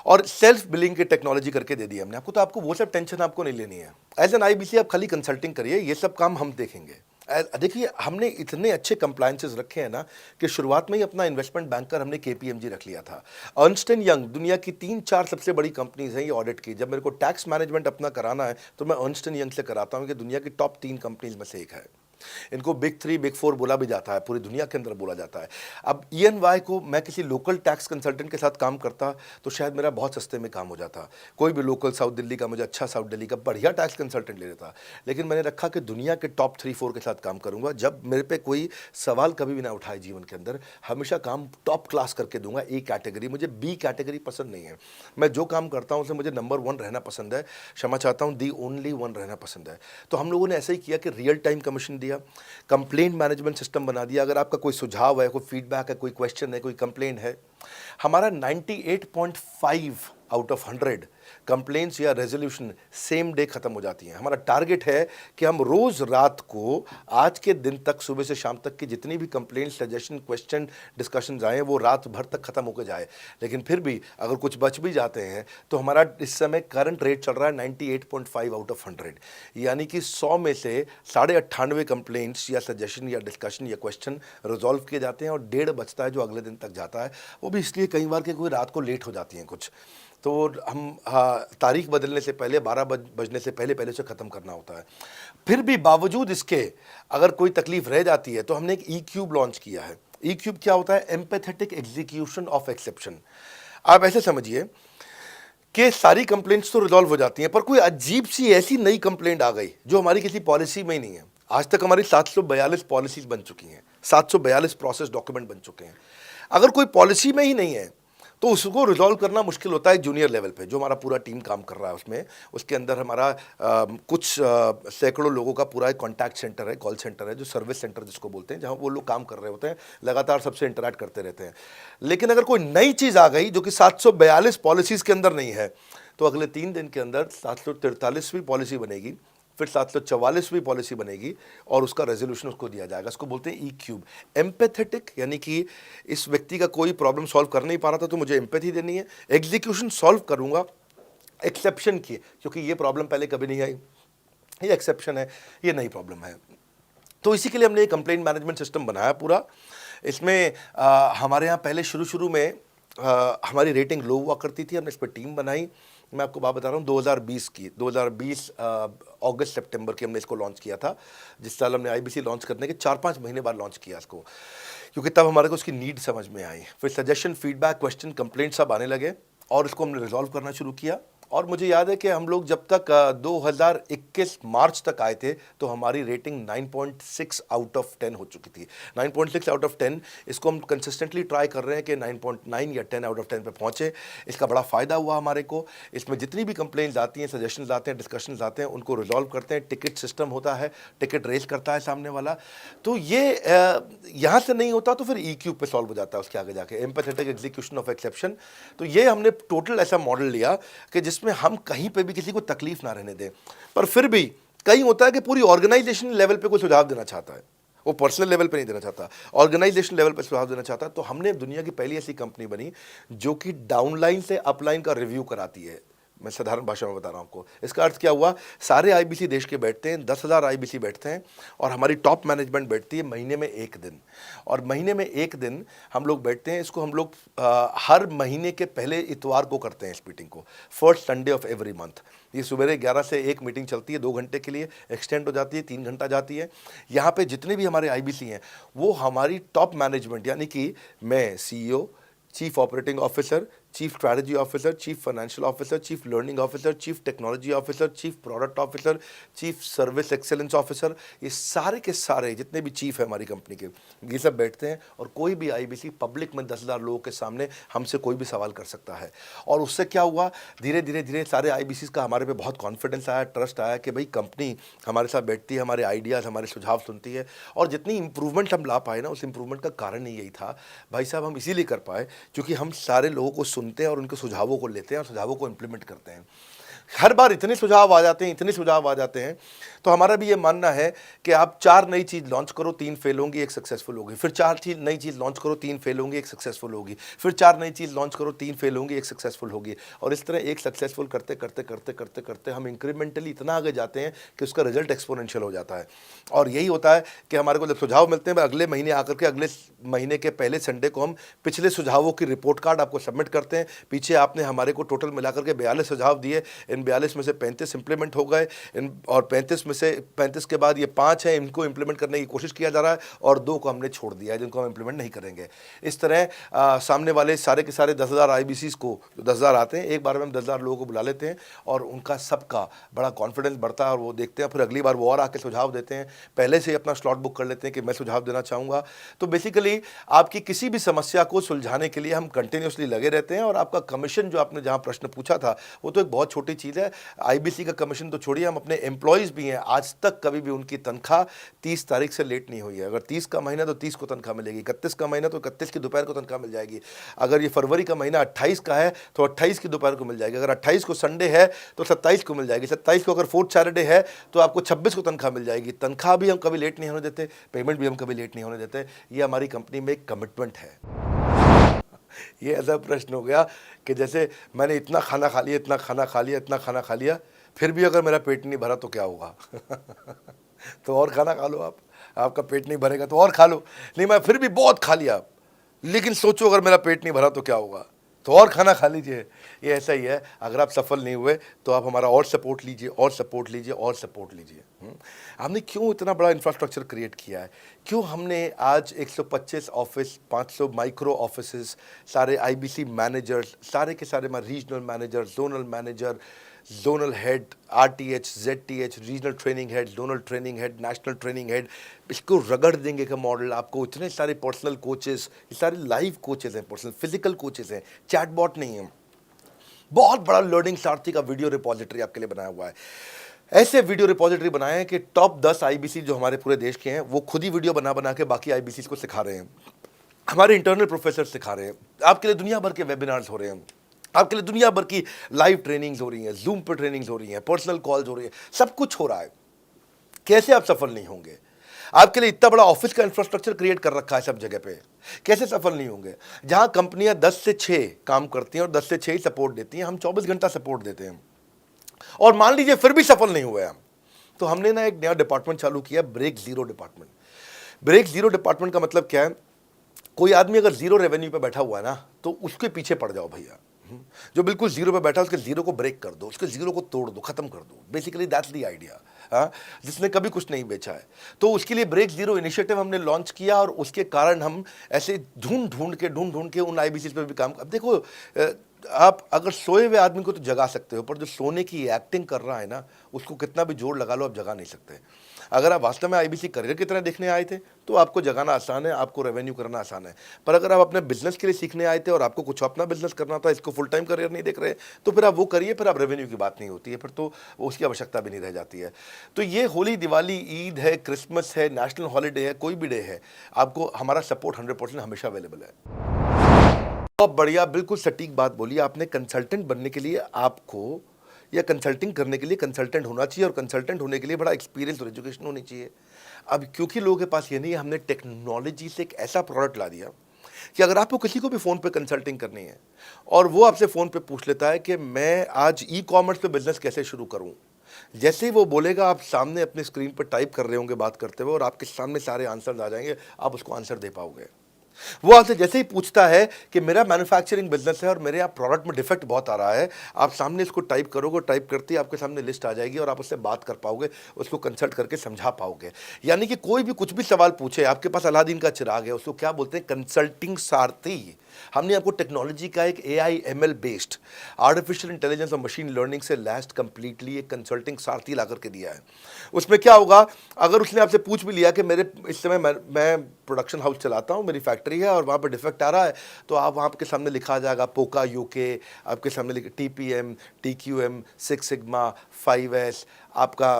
और सेल्फ बिलिंग की टेक्नोलॉजी करके दे दी हमने आपको, तो आपको वो सब टेंशन आपको नहीं लेनी है। एज एन IBC आप खाली कंसल्टिंग करिए, ये सब काम हम देखेंगे। देखिए, हमने इतने अच्छे कंप्लायंसेस रखे हैं ना कि शुरुआत में ही अपना इन्वेस्टमेंट बैंकर हमने KPMG रख लिया था। अर्नस्ट एंड यंग, दुनिया की 3-4 सबसे बड़ी कंपनीज हैं ये ऑडिट की। जब मेरे को टैक्स मैनेजमेंट अपना कराना है तो मैं अर्नस्ट एंड यंग से कराता हूँ, कि दुनिया की टॉप 3 कंपनीज में से एक है। इनको बिग 3, बिग 4 बोला भी जाता है, पूरी दुनिया के अंदर बोला जाता है। अब EY को मैं किसी लोकल टैक्स कंसल्टेंट के साथ काम करता तो शायद मेरा बहुत सस्ते में काम हो जाता। कोई भी लोकल साउथ दिल्ली का, मुझे अच्छा साउथ दिल्ली का बढ़िया टैक्स कंसल्टेंट ले लेता। लेकिन मैंने रखा कि दुनिया के टॉप 3-4 के साथ काम करूंगा। जब मेरे पे कोई सवाल कभी भी ना उठाए जीवन के अंदर, हमेशा काम टॉप क्लास करके दूंगा। A कैटेगरी, मुझे B कैटेगरी पसंद नहीं है। मैं जो काम करता हूँ उसमें मुझे नंबर 1 रहना पसंद है, क्षमा चाहता हूँ, दी ओनली 1 रहना पसंद है। तो हम लोगों ने ऐसा ही किया कि रियल टाइम कमीशन दिया, कंप्लेंट मैनेजमेंट सिस्टम बना दिया। अगर आपका कोई सुझाव है, कोई फीडबैक है, कोई क्वेश्चन है, कोई कंप्लेंट है, हमारा 98.5 आउट ऑफ 100 कंप्लेंट्स या रेजोल्यूशन सेम डे खत्म हो जाती हैं। हमारा टारगेट है कि हम रोज रात को, आज के दिन तक, सुबह से शाम तक की जितनी भी कंप्लेंट, सजेशन, क्वेश्चन, डिस्कशंस आए, वो रात भर तक खत्म होकर जाए। लेकिन फिर भी अगर कुछ बच भी जाते हैं तो हमारा इस समय करंट रेट चल रहा है 98.5 आउट ऑफ 100, यानी कि 100 में से 98.5 कंप्लेंट्स या सजेशन या डिस्कशन या क्वेश्चन रिजॉल्व किए जाते हैं, और 1.5 बचता है जो अगले दिन तक जाता है। वो भी इसलिए कई बार कि कोई रात को लेट हो जाती हैं कुछ, तो हम तारीख बदलने से पहले, 12 बजने से पहले पहले से ख़त्म करना होता है। फिर भी बावजूद इसके अगर कोई तकलीफ रह जाती है तो हमने एक E-क्यूब लॉन्च किया है। E-क्यूब क्या होता है? Empathetic execution of exception. आप ऐसे समझिए कि सारी कंप्लेंट्स तो रिजॉल्व हो जाती हैं, पर कोई अजीब सी ऐसी नई कंप्लेंट आ गई जो हमारी किसी पॉलिसी में ही नहीं है। आज तक हमारी 742 पॉलिसीज बन चुकी हैं, 742 प्रोसेस डॉक्यूमेंट बन चुके हैं। अगर कोई पॉलिसी में ही नहीं है तो उसको रिजॉल्व करना मुश्किल होता है जूनियर लेवल पे, जो हमारा पूरा टीम काम कर रहा है उसमें। उसके अंदर हमारा कुछ सैकड़ों लोगों का पूरा एक कॉन्टैक्ट सेंटर है, कॉल सेंटर है, जो सर्विस सेंटर जिसको बोलते हैं, जहाँ वो लोग काम कर रहे होते हैं, लगातार सबसे इंटरैक्ट करते रहते हैं। लेकिन अगर कोई नई चीज़ आ गई जो कि 742 पॉलिसीज़ के अंदर नहीं है, तो अगले 3 दिन के अंदर 743वीं पॉलिसी बनेगी, फिर 744वीं पॉलिसी बनेगी और उसका रेजोल्यूशन उसको दिया जाएगा। इसको बोलते हैं ई क्यूब, एम्पैथेटिक, यानी कि इस व्यक्ति का कोई प्रॉब्लम सॉल्व कर नहीं पा रहा था तो मुझे एम्पैथी देनी है, एग्जीक्यूशन सॉल्व करूंगा एक्सेप्शन की, क्योंकि ये प्रॉब्लम पहले कभी नहीं आई, ये एक्सेप्शन है, ये नई प्रॉब्लम है। तो इसी के लिए हमने एक कंप्लेंट मैनेजमेंट सिस्टम बनाया पूरा। इसमें हमारे यहाँ पहले शुरू में हमारी रेटिंग लो हुआ करती थी, हमने इस पर टीम बनाई। मैं आपको बात बता रहा हूँ 2020 की, 2020 अगस्त सितंबर की हमने इसको लॉन्च किया था। जिस साल हमने आईबीसी लॉन्च करने के 4-5 महीने बाद लॉन्च किया इसको, क्योंकि तब हमारे को उसकी नीड समझ में आई। फिर सजेशन, फीडबैक, क्वेश्चन, कंप्लेंट सब आने लगे और इसको हमने रिजॉल्व करना शुरू किया। और मुझे याद है कि हम लोग जब तक 2021 मार्च तक आए थे तो हमारी रेटिंग 9.6 आउट ऑफ 10 हो चुकी थी। 9.6 आउट ऑफ 10, इसको हम कंसिस्टेंटली ट्राई कर रहे हैं कि 9.9 या 10 आउट ऑफ 10 पे पहुँचे। इसका बड़ा फ़ायदा हुआ हमारे को। इसमें जितनी भी कंप्लेंट्स आती हैं, सजेशंस आते हैं, डिस्कशंस आते हैं, उनको रिजॉल्व करते हैं। टिकट सिस्टम होता है, टिकट रेज करता है सामने वाला। तो ये यहाँ से नहीं होता तो फिर ई क्यूब पे सॉल्व हो जाता है उसके आगे जाके, एम्पैथेटिक एग्जीक्यूशन ऑफ एक्सेप्शन। तो ये हमने टोटल ऐसा मॉडल लिया कि जिसमें हम कहीं पे भी किसी को तकलीफ ना रहने दें। पर फिर भी कहीं होता है कि पूरी ऑर्गेनाइजेशन लेवल पे कोई सुझाव देना चाहता है, वो पर्सनल लेवल पे नहीं देना चाहता, ऑर्गेनाइजेशन लेवल पे सुझाव देना चाहता है। तो हमने दुनिया की पहली ऐसी कंपनी बनी जो कि डाउनलाइन से अपलाइन का रिव्यू कराती है। मैं साधारण भाषा में बता रहा हूँ आपको। इसका अर्थ क्या हुआ, सारे आईबीसी देश के बैठते हैं, 10,000 आईबीसी बैठते हैं और हमारी टॉप मैनेजमेंट बैठती है महीने में एक दिन। और महीने में एक दिन हम लोग बैठते हैं। इसको हम लोग हर महीने के पहले इतवार को करते हैं इस मीटिंग को, first Sunday off every month. ये सुबह 11 से 1 मीटिंग चलती है, 2 घंटे के लिए एक्सटेंड हो जाती है, 3 घंटा जाती है। यहाँ पे जितने भी हमारे आईबीसी हैं वो हमारी टॉप मैनेजमेंट, यानी कि मैं CEO, chief operating officer, chief strategy officer, chief financial officer, chief learning officer, chief technology officer, chief product officer, chief service excellence officer, ये सारे के सारे जितने भी चीफ है हमारी कंपनी के, ये सब बैठते हैं। और कोई भी आईबीसी पब्लिक में 10,000 लोगों के सामने हमसे कोई भी सवाल कर सकता है। और उससे क्या हुआ, धीरे धीरे सारे आईबीसी का हमारे पे बहुत कॉन्फिडेंस आया, ट्रस्ट आया कि भाई कंपनी हमारे साथ बैठती है, हमारे आइडियाज़, हमारे सुझाव सुनती है। और जितनी इंप्रूवमेंट हम ला पाए ना, उस इंप्रूवमेंट का कारण ही यही था भाई साहब, हम इसीलिए कर पाए क्योंकि हम सारे लोगों को सुनते हैं और उनके सुझावों को लेते हैं और सुझावों को इंप्लीमेंट करते हैं। हर बार इतने सुझाव आ जाते हैं, इतने सुझाव आ जाते हैं। तो हमारा भी ये मानना है कि आप 4 नई चीज़ लॉन्च करो, 3 फेल होंगी, 1 सक्सेसफुल होगी। फिर 4 नई चीज़ लॉन्च करो, 3 फेल होंगी, 1 सक्सेसफुल होगी। फिर 4 नई चीज़ लॉन्च करो, 3 फेल होंगी, 1 सक्सेसफुल होगी। और इस तरह एक सक्सेसफुल करते करते करते करते करते हम इंक्रीमेंटली इतना आगे जाते हैं कि उसका रिजल्ट एक्सपोनेंशियल हो जाता है। और यही होता है कि हमारे को जब सुझाव मिलते हैं, अगले महीने आकर के अगले महीने के पहले संडे को हम पिछले सुझावों की रिपोर्ट कार्ड आपको सबमिट करते हैं। पीछे आपने हमारे को टोटल मिलाकर के 42 सुझाव दिए, इन 42 में से 35 इंप्लीमेंट हो गए, और 35 में से 35 के बाद ये 5 हैं, इनको इंप्लीमेंट करने की कोशिश किया जा रहा है, और 2 को हमने छोड़ दिया है जिनको हम इंप्लीमेंट नहीं करेंगे। इस तरह सामने वाले सारे के सारे 10,000 आईबीसीज को, जो 10,000 आते हैं, एक बार में हम 10,000 लोगों को बुला लेते हैं और उनका सबका बड़ा कॉन्फिडेंस बढ़ता है और वो देखते हैं, फिर अगली बार वो और आके सुझाव देते हैं। पहले से ही अपना स्लॉट बुक कर लेते हैं कि मैं सुझाव देना चाहूँगा। तो बेसिकली आपकी किसी भी समस्या को सुलझाने के लिए हम कंटिन्यूसली लगे रहते हैं। और आपका कमीशन, जो आपने जहाँ प्रश्न पूछा था, वो तो एक बहुत छोटी चीज़ है। आईबीसी का कमीशन तो छोड़िए, हम अपने एम्प्लॉयज़ भी हैं, आज तक कभी भी उनकी तनख्वाह 30 तारीख से लेट नहीं हुई है। अगर 30 का महीना तो 30 को तनख्वाह मिलेगी, 31 का महीना तो 31 की दोपहर को तनख्वाह मिल जाएगी। अगर ये फरवरी का महीना 28 का है तो 28 की दोपहर को मिल जाएगी। अगर 28 को संडे है तो 27 को मिल जाएगी। 27 को अगर फोर्थ सैटरडे है तो आपको 26 को तनख्वाह मिल जाएगी। तनख्वाह भी हम कभी लेट नहीं होने देते, पेमेंट भी हम कभी लेट नहीं होने देते। ये हमारी कंपनी में एक कमिटमेंट है। ये ऐसा प्रश्न हो गया कि जैसे मैंने इतना खाना खा लिया, इतना खाना खा लिया, इतना खाना खा लिया, फिर भी अगर मेरा पेट नहीं भरा तो क्या होगा? तो और खाना खा लो आप, आपका पेट नहीं भरेगा तो और खा लो। नहीं, मैं फिर भी बहुत खा लिया, लेकिन सोचो अगर मेरा पेट नहीं भरा तो क्या होगा? तो और खाना खा लीजिए। ये ऐसा ही है, अगर आप सफल नहीं हुए तो आप हमारा और सपोर्ट लीजिए, और सपोर्ट लीजिए, और सपोर्ट लीजिए। हमने क्यों इतना बड़ा इंफ्रास्ट्रक्चर क्रिएट किया है? क्यों हमने आज 125 ऑफिस, 500 माइक्रो ऑफिसेस, सारे आईबीसी मैनेजर्स, सारे के सारे regional manager, zonal manager, zonal head, RTH, ZTH, regional training head, zonal training head, national training head, इसको रगड़ देंगे का मॉडल। आपको इतने सारे पर्सनल कोचेस, ये सारे लाइव कोचेस हैं, पर्सनल फिजिकल कोचेस हैं, चैटबॉट नहीं है। बहुत बड़ा लर्निंग सारथी का वीडियो रिपोजिटरी आपके लिए बनाया हुआ है। ऐसे वीडियो रिपोजिटरी बनाए हैं कि टॉप 10 IBC जो हमारे पूरे देश के हैं वो खुद ही वीडियो बना बना के बाकी IBC को सिखा रहे हैं। हमारे इंटरनल प्रोफेसर सिखा रहे हैं, आपके लिए दुनिया भर के वेबिनार्स हो रहे हैं, आपके लिए दुनिया भर की लाइव ट्रेनिंग्स हो रही हैं, जूम पर ट्रेनिंग्स हो रही हैं, पर्सनल कॉल्स हो रही हैं, सब कुछ हो रहा है। कैसे आप सफल नहीं होंगे? आपके लिए इतना बड़ा ऑफिस का इंफ्रास्ट्रक्चर क्रिएट कर रखा है सब जगह पे, कैसे सफल नहीं होंगे? जहां कंपनियां 10 से 6 काम करती हैं और 10 से 6 ही सपोर्ट देती हैं, हम 24 घंटा सपोर्ट देते हैं और मान लीजिए फिर भी सफल नहीं हुए हम, तो हमने ना एक नया डिपार्टमेंट चालू किया, break zero department. Break zero department का मतलब क्या है? कोई आदमी अगर जीरो रेवेन्यू पे बैठा हुआ है ना, तो उसके पीछे पड़ जाओ भैया। जो बिल्कुल जीरो पे बैठा है उसके जीरो को ब्रेक कर दो, उसके जीरो को तोड़ दो, खत्म कर दो। Basically that's the idea. हाँ, जिसने कभी कुछ नहीं बेचा है, तो उसके लिए ब्रेक जीरो इनिशिएटिव हमने लॉन्च किया और उसके कारण हम ऐसे ढूंढ ढूंढ के उन IBC पे भी काम। अब देखो, आप अगर सोए हुए आदमी को तो जगा सकते हो, पर जो सोने की एक्टिंग कर रहा है ना, उसको कितना भी जोर लगा लो आप जगा नहीं सकते। अगर आप वास्तव में IBC करियर की तरह देखने आए थे तो आपको जगाना आसान है, आपको रेवेन्यू करना आसान है। पर अगर आप अपने बिजनेस के लिए सीखने आए थे और आपको कुछ अपना बिजनेस करना था, इसको फुल टाइम करियर नहीं देख रहे, तो फिर आप वो करिए, फिर आप रेवेन्यू की बात नहीं होती है, फिर तो उसकी आवश्यकता भी नहीं रह जाती है। तो ये होली, दिवाली, ईद है, क्रिसमस है, नेशनल हॉलीडे है, कोई भी डे है, आपको हमारा सपोर्ट 100% हमेशा अवेलेबल है। बहुत बढ़िया, बिल्कुल सटीक बात बोली आपने। कंसल्टेंट बनने के लिए आपको या कंसल्टिंग करने के लिए कंसल्टेंट होना चाहिए और कंसल्टेंट होने के लिए बड़ा एक्सपीरियंस और एजुकेशन होनी चाहिए। अब क्योंकि लोगों के पास ये नहीं है, हमने टेक्नोलॉजी से एक ऐसा प्रोडक्ट ला दिया कि अगर आपको किसी को भी फ़ोन पे कंसल्टिंग करनी है और वो आपसे फ़ोन पे पूछ लेता है कि मैं आज ई-कॉमर्स पे बिजनेस कैसे शुरू करूं, जैसे ही वो बोलेगा, आप सामने अपने स्क्रीन पर टाइप कर रहे होंगे बात करते हुए और आपके सामने सारे आंसर आ जाएंगे, आप उसको आंसर दे पाओगे। वो आपसे जैसे ही पूछता है कि मेरा मैन्युफैक्चरिंग बिजनेस है और मेरे यहाँ प्रोडक्ट में डिफेक्ट बहुत आ रहा है, आप सामने इसको टाइप करोगे, टाइप करते ही आपके सामने लिस्ट आ जाएगी और आप उससे बात कर पाओगे, उसको कंसल्ट करके समझा पाओगे। यानी कि कोई भी कुछ भी सवाल पूछे, आपके पास अलादीन का चिराग है, उसको क्या बोलते हैं? कंसल्टिंग सारथी। हमने आपको टेक्नोलॉजी का एक AI ML based artificial intelligence और मशीन लर्निंग से लैस्ड कंप्लीटली एक कंसल्टिंग सारथी ला करके दिया है। उसमें क्या होगा, अगर उसने आपसे पूछ भी लिया कि मेरे इस समय मैं प्रोडक्शन हाउस चलाता हूँ, मेरी फैक्ट्री है और वहाँ पर डिफेक्ट आ रहा है, तो आप वहाँ के सामने लिखा आ जाएगा पोका UK, आपके सामने TPM, TQM, 6 सिग्मा, 5S, आपका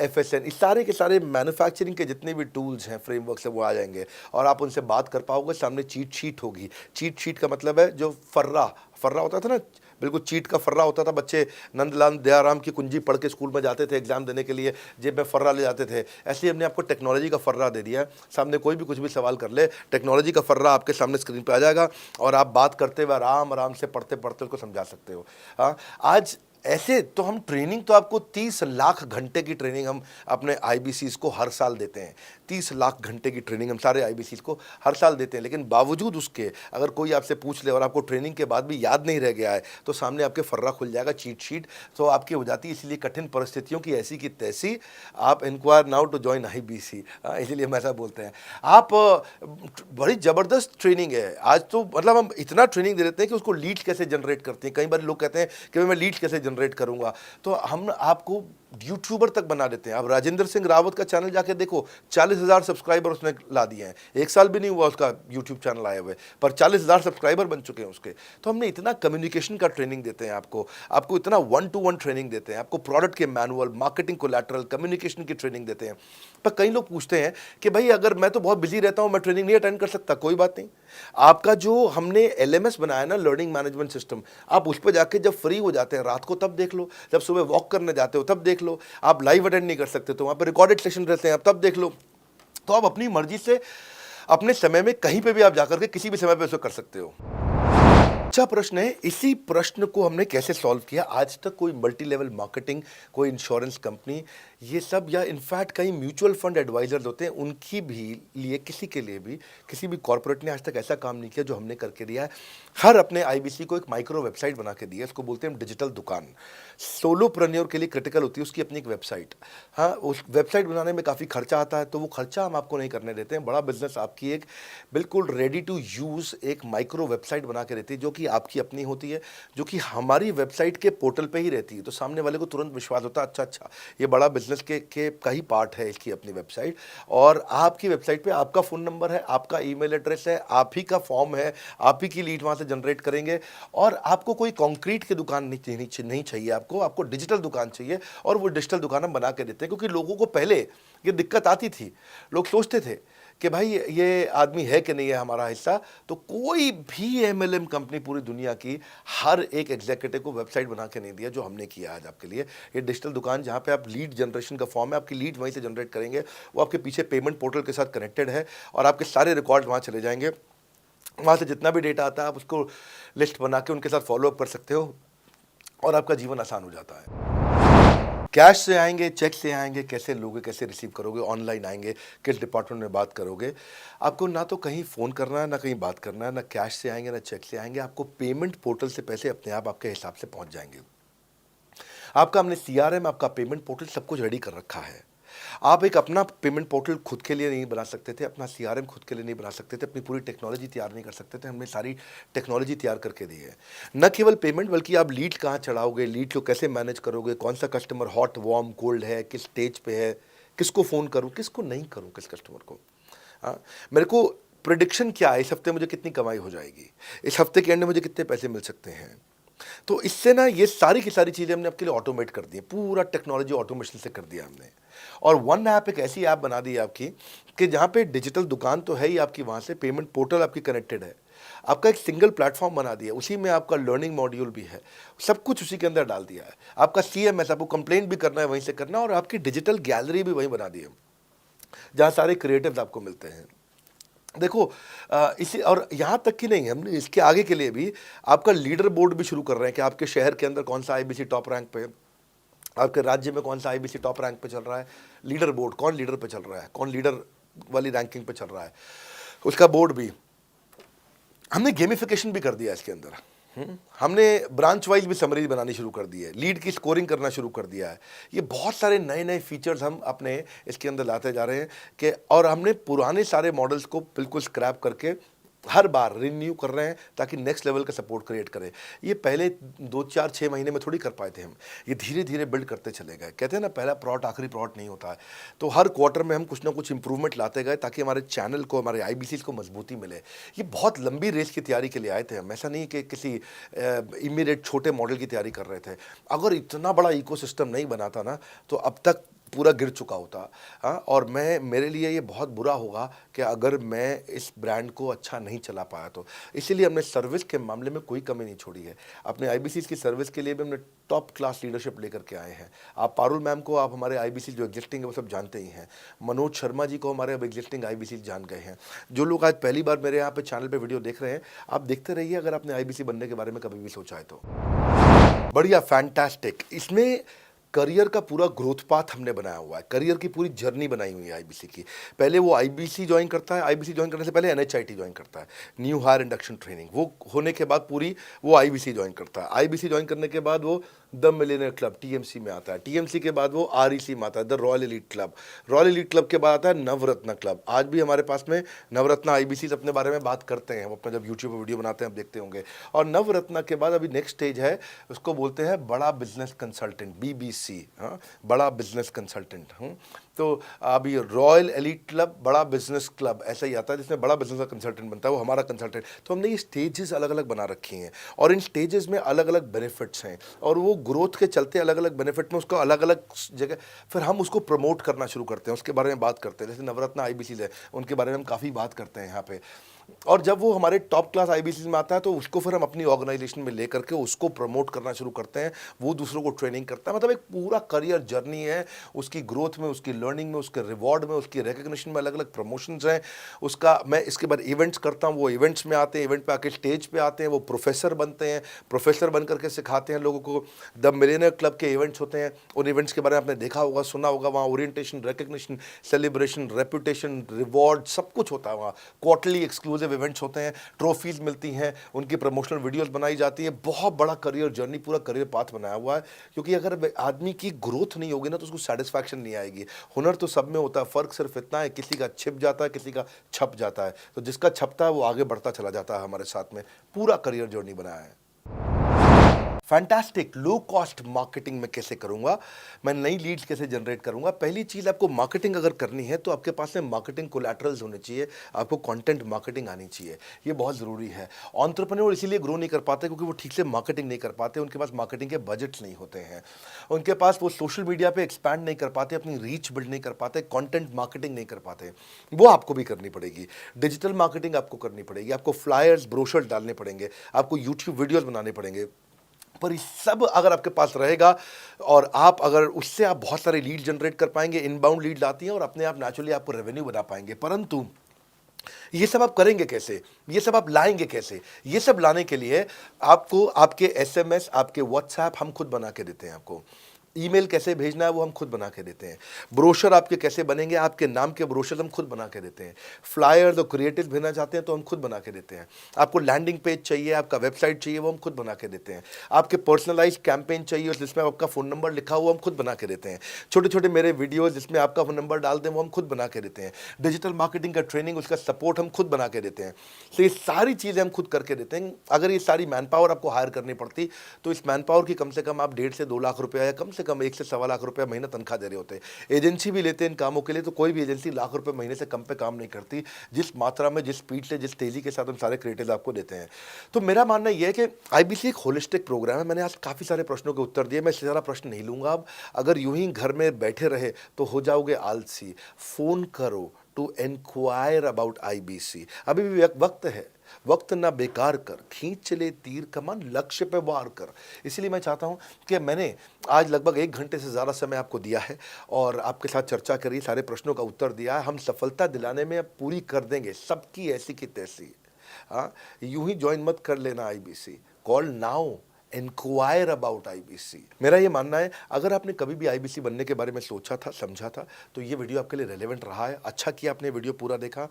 FSN, इस सारे के सारे मैन्युफैक्चरिंग के जितने भी टूल्स हैं, फ्रेमवर्क्स हैं, वो आ जाएंगे और आप उनसे बात कर पाओगे। सामने चीट शीट होगी। चीट शीट का मतलब है जो फर्रा होता था ना, बिल्कुल चीट का फर्रा होता था। बच्चे नंदलाल दयाराम की कुंजी पढ़ के स्कूल में जाते थे एग्जाम देने के लिए, जेब में फर्रा ले जाते थे। ऐसे ही हमने आपको टेक्नोलॉजी का फर्रा दे दिया है। सामने कोई भी कुछ भी सवाल कर ले, टेक्नोलॉजी का फर्रा आपके सामने स्क्रीन पे आ जाएगा और आप बात करते हुए आराम आराम से पढ़ते पढ़ते उसको समझा सकते हो। हाँ, आज ऐसे तो हम ट्रेनिंग तो आपको 30 लाख घंटे की ट्रेनिंग हम अपने IBCs को हर साल देते हैं। 30 लाख घंटे की ट्रेनिंग हम सारे IBCs को हर साल देते हैं। लेकिन बावजूद उसके अगर कोई आपसे पूछ ले और आपको ट्रेनिंग के बाद भी याद नहीं रह गया है, तो सामने आपके फर्रा खुल जाएगा, चीट शीट तो आपकी हो जाती है। इसलिए कठिन परिस्थितियों की ऐसी की तैसी, आप inquire now to join IBC, इसीलिए हम ऐसा बोलते हैं। आप बड़ी ज़बरदस्त ट्रेनिंग है आज तो, मतलब हम इतना ट्रेनिंग दे देते हैं कि उसको लीड्स कैसे जनरेट करते हैं। कई बार लोग कहते हैं कि मैं लीड्स कैसे जनरेट करूंगा, तो हम आपको यूट्यूबर तक बना देते हैं। अब राजेंद्र सिंह रावत का चैनल जाके देखो, 40,000 सब्सक्राइबर उसने ला दिए हैं। 1 साल भी नहीं हुआ उसका यूट्यूब चैनल आए हुए, पर 40,000 सब्सक्राइबर बन चुके हैं उसके। तो हमने इतना कम्युनिकेशन का ट्रेनिंग देते हैं आपको इतना 1-to-1 ट्रेनिंग देते हैं, आपको प्रोडक्ट के मैनुअल, मार्केटिंग कोलैटरल, कम्युनिकेशन की ट्रेनिंग देते हैं। पर कई लोग पूछते हैं कि भाई अगर मैं तो बहुत बिजी रहता हूं, मैं ट्रेनिंग नहीं अटेंड कर सकता। कोई बात नहीं, आपका जो हमने LMS बनाया ना, लर्निंग मैनेजमेंट सिस्टम, आप उस पर जाके जब फ्री हो जाते हैं रात को तब देख लो, जब सुबह वॉक करने जाते हो तब देख लो। आप लाइव अटेंड नहीं कर सकते तो वहाँ पर रिकॉर्डेड सेशन रहते हैं, आप तब देख लो। तो आप अपनी मर्जी से अपने समय में कहीं पे भी आप जाकर के किसी भी समय पे उसको कर सकते हो। अच्छा प्रश्न है। इसी प्रश्न को हमने कैसे सॉल्व किया? आज तक कोई मल्टी लेवल मार्केटिंग, कोई इंश्योरेंस कंपनी, ये सब, या इनफैक्ट कई म्यूचुअल फंड एडवाइजर्स होते हैं, उनकी भी लिए किसी के लिए भी किसी भी कॉर्पोरेट ने आज तक ऐसा काम नहीं किया जो हमने करके दिया है। हर अपने IBC को एक माइक्रो वेबसाइट बना के दी है, इसको बोलते हैं डिजिटल दुकान। सोलोप्रेन्योर के लिए क्रिटिकल होती है उसकी अपनी एक वेबसाइट। हाँ, उस वेबसाइट बनाने में काफ़ी खर्चा आता है, तो वो खर्चा हम आपको नहीं करने देते हैं। बड़ा बिजनेस आपकी एक बिल्कुल रेडी टू यूज़ एक माइक्रो वेबसाइट बना के देती है, जो कि कि आपकी अपनी होती है, जो कि हमारी वेबसाइट के पोर्टल पे ही रहती है। तो सामने वाले को तुरंत विश्वास होता है, अच्छा अच्छा ये बड़ा बिजनेस के का ही पार्ट है इसकी अपनी वेबसाइट। और आपकी वेबसाइट पे आपका फ़ोन नंबर है, आपका ईमेल एड्रेस है, आप ही का फॉर्म है, आप ही की लीड वहाँ से जनरेट करेंगे। और आपको कोई कंक्रीट की दुकान नहीं चाहिए, आपको डिजिटल दुकान चाहिए। और वो डिजिटल दुकान हम बना के देते हैं, क्योंकि लोगों को पहले ये दिक्कत आती थी। लोग सोचते थे कि भाई ये आदमी है कि नहीं है हमारा हिस्सा। तो कोई भी एमएलएम कंपनी पूरी दुनिया की हर एक एग्जीक्यूटिव को वेबसाइट बना के नहीं दिया जो हमने किया आज आपके लिए। ये डिजिटल दुकान जहाँ पे आप लीड जनरेशन का फॉर्म है, आपकी लीड वहीं से जनरेट करेंगे, वो आपके पीछे पेमेंट पोर्टल के साथ कनेक्टेड है और आपके सारे रिकॉर्ड वहाँ चले जाएंगे। वहाँ से जितना भी डेटा आता है आप उसको लिस्ट बना के उनके साथ फॉलोअप कर सकते हो और आपका जीवन आसान हो जाता है। कैश से आएंगे, चेक से आएंगे, कैसे लोगे, कैसे रिसीव करोगे, ऑनलाइन आएंगे, किस डिपार्टमेंट में बात करोगे। आपको ना तो कहीं फ़ोन करना है, ना कहीं बात करना है, ना कैश से आएंगे ना चेक से आएंगे। आपको पेमेंट पोर्टल से पैसे अपने आप आपके हिसाब से पहुंच जाएंगे। आपका हमने सीआरएम, आपका पेमेंट पोर्टल सब कुछ रेडी कर रखा है। आप एक अपना पेमेंट पोर्टल खुद के लिए नहीं बना सकते थे, अपना सीआरएम खुद के लिए नहीं बना सकते थे, अपनी पूरी टेक्नोलॉजी तैयार नहीं कर सकते थे। हमने सारी टेक्नोलॉजी तैयार करके दी है। न केवल पेमेंट, बल्कि आप लीड कहाँ चढ़ाओगे, लीड को कैसे मैनेज करोगे, कौन सा कस्टमर हॉट वार्म कोल्ड है, किस स्टेज पे है, किसको फ़ोन करूँ, किसको नहीं करूँ, किस कस्टमर को। हाँ, मेरे को प्रिडिक्शन क्या है, इस हफ्ते मुझे कितनी कमाई हो जाएगी, इस हफ्ते के एंड में मुझे कितने पैसे मिल सकते हैं। तो इससे ना ये सारी की सारी चीज़ें हमने आपके लिए ऑटोमेट कर दी है, पूरा टेक्नोलॉजी ऑटोमेशन से कर दिया हमने। और वन ऐप एक ऐसी ऐप बना दी है आपकी कि जहाँ पे डिजिटल दुकान तो है ही आपकी, वहाँ से पेमेंट पोर्टल आपकी कनेक्टेड है, आपका एक सिंगल प्लेटफॉर्म बना दिया, उसी में आपका लर्निंग मॉड्यूल भी है, सब कुछ उसी के अंदर डाल दिया है। आपका सीएमएस, आपको कंप्लेंट भी करना है वहीं से करना, और आपकी डिजिटल गैलरी भी वहीं बना दी है जहाँ सारे क्रिएटिव्स आपको मिलते हैं। देखो इसी और यहाँ तक कि नहीं, हमने इसके आगे के लिए भी आपका लीडर बोर्ड भी शुरू कर रहे हैं कि आपके शहर के अंदर कौन सा आईबीसी टॉप रैंक पे है, आपके राज्य में कौन सा आईबीसी टॉप रैंक पे चल रहा है, लीडर बोर्ड कौन लीडर पे चल रहा है, कौन लीडर वाली रैंकिंग पे चल रहा है, उसका बोर्ड भी। हमने गेमिफिकेशन भी कर दिया इसके अंदर। हमने ब्रांच वाइज भी समरी बनानी शुरू कर दी है, लीड की स्कोरिंग करना शुरू कर दिया है। ये बहुत सारे नए नए फीचर्स हम अपने इसके अंदर लाते जा रहे हैं कि, और हमने पुराने सारे मॉडल्स को बिल्कुल स्क्रैप करके हर बार रिन्यू कर रहे हैं ताकि नेक्स्ट लेवल का सपोर्ट क्रिएट करें। ये पहले 2 4 6 महीने में थोड़ी कर पाए थे हम, ये धीरे धीरे बिल्ड करते चले गए। कहते हैं ना, पहला प्लॉट आखिरी प्लॉट नहीं होता है। तो हर क्वार्टर में हम कुछ ना कुछ इंप्रूवमेंट लाते गए ताकि हमारे चैनल को, हमारे आईबीसीज को मजबूती मिले। ये बहुत लंबी रेस की तैयारी के लिए आए थे हम, ऐसा नहीं कि किसी इमीडिएट छोटे मॉडल की तैयारी कर रहे थे। अगर इतना बड़ा इकोसिस्टम नहीं बनाता ना तो अब तक पूरा गिर चुका होता। हाँ, और मेरे लिए ये बहुत बुरा होगा कि अगर मैं इस ब्रांड को अच्छा नहीं चला पाया तो। इसीलिए हमने सर्विस के मामले में कोई कमी नहीं छोड़ी है। अपने आईबीसीज की सर्विस के लिए भी हमने टॉप क्लास लीडरशिप लेकर के आए हैं। आप पारुल मैम को, आप हमारे आईबीसी जो एग्जिस्टिंग है वो सब जानते ही हैं। मनोज शर्मा जी को हमारे अब एग्जिस्टिंग आईबीसी जान गए हैं। जो लोग आज पहली बार मेरे यहाँ पे चैनल पे वीडियो देख रहे हैं, आप देखते रहिए अगर आपने आईबीसी बनने के बारे में कभी भी सोचा है तो। बढ़िया, फैंटास्टिक। इसमें करियर का पूरा ग्रोथ पाथ हमने बनाया हुआ है, करियर की पूरी जर्नी बनाई हुई है आईबीसी की। पहले वो आईबीसी ज्वाइन करता है, आईबीसी ज्वाइन करने से पहले एनएचआईटी ज्वाइन करता है, न्यू हायर इंडक्शन ट्रेनिंग। वो होने के बाद पूरी वो आईबीसी ज्वाइन करता है। आईबीसी ज्वाइन करने के बाद वो द मिलियनर क्लब टीएमसी में आता है। टीएमसी के बाद वो आरईसी में आता है, the royal elite club. Royal elite club के बाद आता है नवरत्न क्लब। आज भी हमारे पास में नवरत्न आईबीसी अपने बारे में बात करते हैं, वो अपना जब यूट्यूब पर वीडियो बनाते हैं आप देखते होंगे। और नवरत्न के बाद अभी नेक्स्ट स्टेज है, उसको बोलते हैं बड़ा बिजनेस कंसल्टेंट, बीबीसी। हाँ, बड़ा बिजनेस कंसल्टेंट। तो अभी रॉयल एलीट क्लब, बड़ा बिजनेस क्लब ऐसा ही आता है, जिसमें बड़ा बिजनेस का कंसल्टेंट बनता है वो हमारा कंसल्टेंट। तो हमने ये स्टेजेस अलग अलग बना रखी हैं और इन स्टेजेस में अलग अलग बेनिफिट्स हैं, और वो ग्रोथ के चलते अलग अलग बेनिफिट में उसको अलग अलग जगह फिर हम उसको प्रमोट करना शुरू करते हैं, उसके बारे में बात करते हैं। जैसे नवरत्न आईबीसी है, उनके बारे में हम काफ़ी बात करते हैं यहाँ पे। और जब वो हमारे टॉप क्लास आईबीसी में आता है तो उसको फिर हम अपनी ऑर्गेनाइजेशन में लेकर के उसको प्रमोट करना शुरू करते हैं, वो दूसरों को ट्रेनिंग करता है। मतलब एक पूरा करियर जर्नी है, उसकी ग्रोथ में, उसकी लर्निंग में, उसके रिवॉर्ड में, उसकी रिकग्निशन में अलग अलग प्रमोशंस हैं उसका। मैं इसके बाद इवेंट्स करता हूँ, वो इवेंट्स में आते हैं, इवेंट पे आके स्टेज पे आते हैं, वो प्रोफेसर बनते हैं, प्रोफेसर बन करके सिखाते हैं लोगों को। द मिलियनर क्लब के इवेंट्स होते हैं, उन इवेंट्स के बारे में आपने देखा होगा, सुना होगा। वहाँ orientation, recognition, celebration, reputation, reward सब कुछ होता है। वहाँ क्वार्टरली एक्सक्लूसिव इवेंट्स होते हैं, ट्रॉफीज मिलती हैं, उनकी प्रमोशनल वीडियोस बनाई जाती है। बहुत बड़ा करियर जर्नी, पूरा करियर पाथ बनाया हुआ है। क्योंकि अगर आदमी की ग्रोथ नहीं होगी ना तो उसको सेटिस्फैक्शन नहीं आएगी। हुनर तो सब में होता है, फ़र्क सिर्फ इतना है किसी का छिप जाता है, किसी का छप जाता है। तो जिसका छपता है वो आगे बढ़ता चला जाता है। हमारे साथ में पूरा करियर जर्नी बनाया है। फैंटास्टिक लो कॉस्ट मार्केटिंग में कैसे करूंगा, मैं नई लीड्स कैसे जनरेट करूंगा। पहली चीज़, आपको मार्केटिंग अगर करनी है तो आपके पास में मार्केटिंग कोलैटरल्स होने चाहिए, आपको कंटेंट मार्केटिंग आनी चाहिए, ये बहुत ज़रूरी है। एंटरप्रेन्योर इसीलिए ग्रो नहीं कर पाते क्योंकि वो ठीक से मार्केटिंग नहीं कर पाते, उनके पास मार्केटिंग के बजट्स नहीं होते हैं, उनके पास वो सोशल मीडिया पे एक्सपैंड नहीं कर पाते, अपनी रीच बिल्ड नहीं कर पाते, कंटेंट मार्केटिंग नहीं कर पाते। वो आपको भी करनी पड़ेगी। डिजिटल मार्केटिंग आपको करनी पड़ेगी, आपको फ्लायर्स ब्रोशर्स डालने पड़ेंगे, आपको यूट्यूब वीडियोज़ बनाने पड़ेंगे। पर ये सब अगर आपके पास रहेगा और आप अगर उससे आप बहुत सारे लीड जनरेट कर पाएंगे, इनबाउंड लीड आती हैं और अपने आप नेचुरली आपको रेवेन्यू बना पाएंगे। परंतु ये सब आप करेंगे कैसे, ये सब आप लाएंगे कैसे? ये सब लाने के लिए आपको आपके एसएमएस, आपके व्हाट्सएप हम खुद बना के देते हैं। आपको ईमेल कैसे भेजना है वो हम खुद बना के देते हैं। ब्रोशर आपके कैसे बनेंगे, आपके नाम के ब्रोशर हम खुद बना के देते हैं। फ्लायर्स और क्रिएटिव भेजना चाहते हैं तो हम खुद बना के देते हैं। आपको लैंडिंग पेज चाहिए, आपका वेबसाइट चाहिए, वो हम खुद बना के देते हैं। आपके पर्सनलाइज कैंपेन चाहिए जिसमें आपका फ़ोन नंबर लिखा हुआ, हम खुद बना के देते हैं। छोटे छोटे मेरे वीडियोज़ जिसमें आपका फ़ोन नंबर डाल दें वो हम खुद बना के देते हैं। डिजिटल मार्केटिंग का ट्रेनिंग, उसका सपोर्ट हम खुद बना के देते हैं। तो ये सारी चीज़ें हम खुद करके देते हैं। अगर ये सारी मैन पावर आपको हायर करनी पड़ती तो इस मैन पावर की कम से कम आप 1.5 से 2 लाख रुपया या कम से कम 1 से सवा लाख रुपया महीना तनख्वाह दे रहे होते हैं। एजेंसी भी लेते हैं इन कामों के लिए, तो कोई भी एजेंसी लाख रुपए महीने से कम पे काम नहीं करती, जिस मात्रा में, जिस स्पीड से, जिस तेजी के साथ हम सारे क्रिएटिव आपको देते हैं। तो मेरा मानना यह है कि आईबीसी एक होलिस्टिक प्रोग्राम है। मैंने आज काफ़ी सारे प्रश्नों के उत्तर दिए, मैं इससे ज़्यादा प्रश्न नहीं लूँगा अब। अगर यूं ही घर में बैठे रहे तो हो जाओगे आलसी। फ़ोन करो टू एनक्वायर अबाउट आईबीसी। अभी भी वक्त है, वक्त ना बेकार कर, खींच ले तीर कमान, लक्ष्य पे वार कर। इसलिए मैं चाहता हूं कि मैंने आज लगभग 1 घंटे से ज़्यादा समय आपको दिया है और आपके साथ चर्चा करी, सारे प्रश्नों का उत्तर दिया है। हम सफलता दिलाने में अब पूरी कर देंगे, सबकी ऐसी की तैसी। हाँ, यूं ही ज्वाइन मत कर लेना IBC, call now, inquire about IBC. मेरा ये मानना है, अगर आपने कभी भी आईबीसी बनने के बारे में सोचा था, समझा था, तो ये वीडियो आपके लिए रेलेवेंट रहा है। अच्छा किया आपने वीडियो पूरा देखा।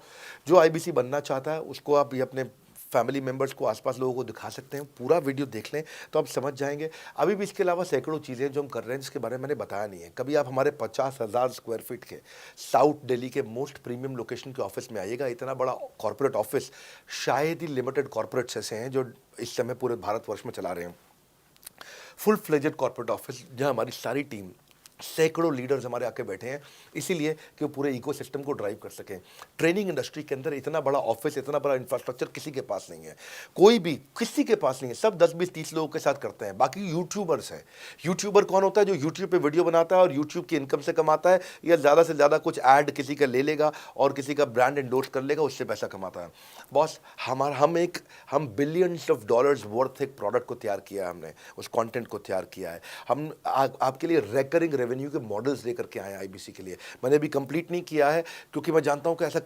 जो आईबीसी बनना चाहता है उसको आप ये अपने फैमिली मेम्बर्स को, आसपास लोगों को दिखा सकते हैं। पूरा वीडियो देख लें तो आप समझ जाएंगे। अभी भी इसके अलावा सैकड़ों चीज़ें जो हम कर रहे हैं जिसके बारे में मैंने बताया नहीं है। कभी आप हमारे 50,000 स्क्वायर फीट के साउथ दिल्ली के मोस्ट प्रीमियम लोकेशन के ऑफिस में आइएगा। इतना बड़ा कॉर्पोरेट ऑफिस शायद ही लिमिटेड कॉर्पोरेट्स ऐसे हैं जो इस समय पूरे भारतवर्ष में चला रहे हैं। फुल फ्लेजेड कॉर्पोरेट ऑफिस जहां हमारी सारी टीम, सैकड़ों लीडर्स हमारे आके बैठे हैं, इसीलिए कि वो पूरे इकोसिस्टम को ड्राइव कर सकें। ट्रेनिंग इंडस्ट्री के अंदर इतना बड़ा ऑफिस, इतना बड़ा इंफ्रास्ट्रक्चर किसी के पास नहीं है, कोई भी किसी के पास नहीं है। सब 10, 20, 30 लोगों के साथ करते हैं। बाकी यूट्यूबर्स हैं। यूट्यूबर कौन होता है? जो यूट्यूब पे वीडियो बनाता है और यूट्यूब की इनकम से कमाता है, या ज़्यादा से ज़्यादा कुछ ऐड किसी का ले लेगा और किसी का ब्रांड एंडोर्स कर लेगा, उससे पैसा कमाता है। बॉस, हम बिलियंस ऑफ डॉलर्स वर्थ एक प्रोडक्ट को तैयार किया है, हमने उस कंटेंट को तैयार किया है। हम आपके लिए रेकरिंग रेवेन्यू के मॉडल्स लेकर के आए आईबीसी के लिए। मैंने अभी कंप्लीट नहीं किया है क्योंकि मैं जानता हूं कि ऐसा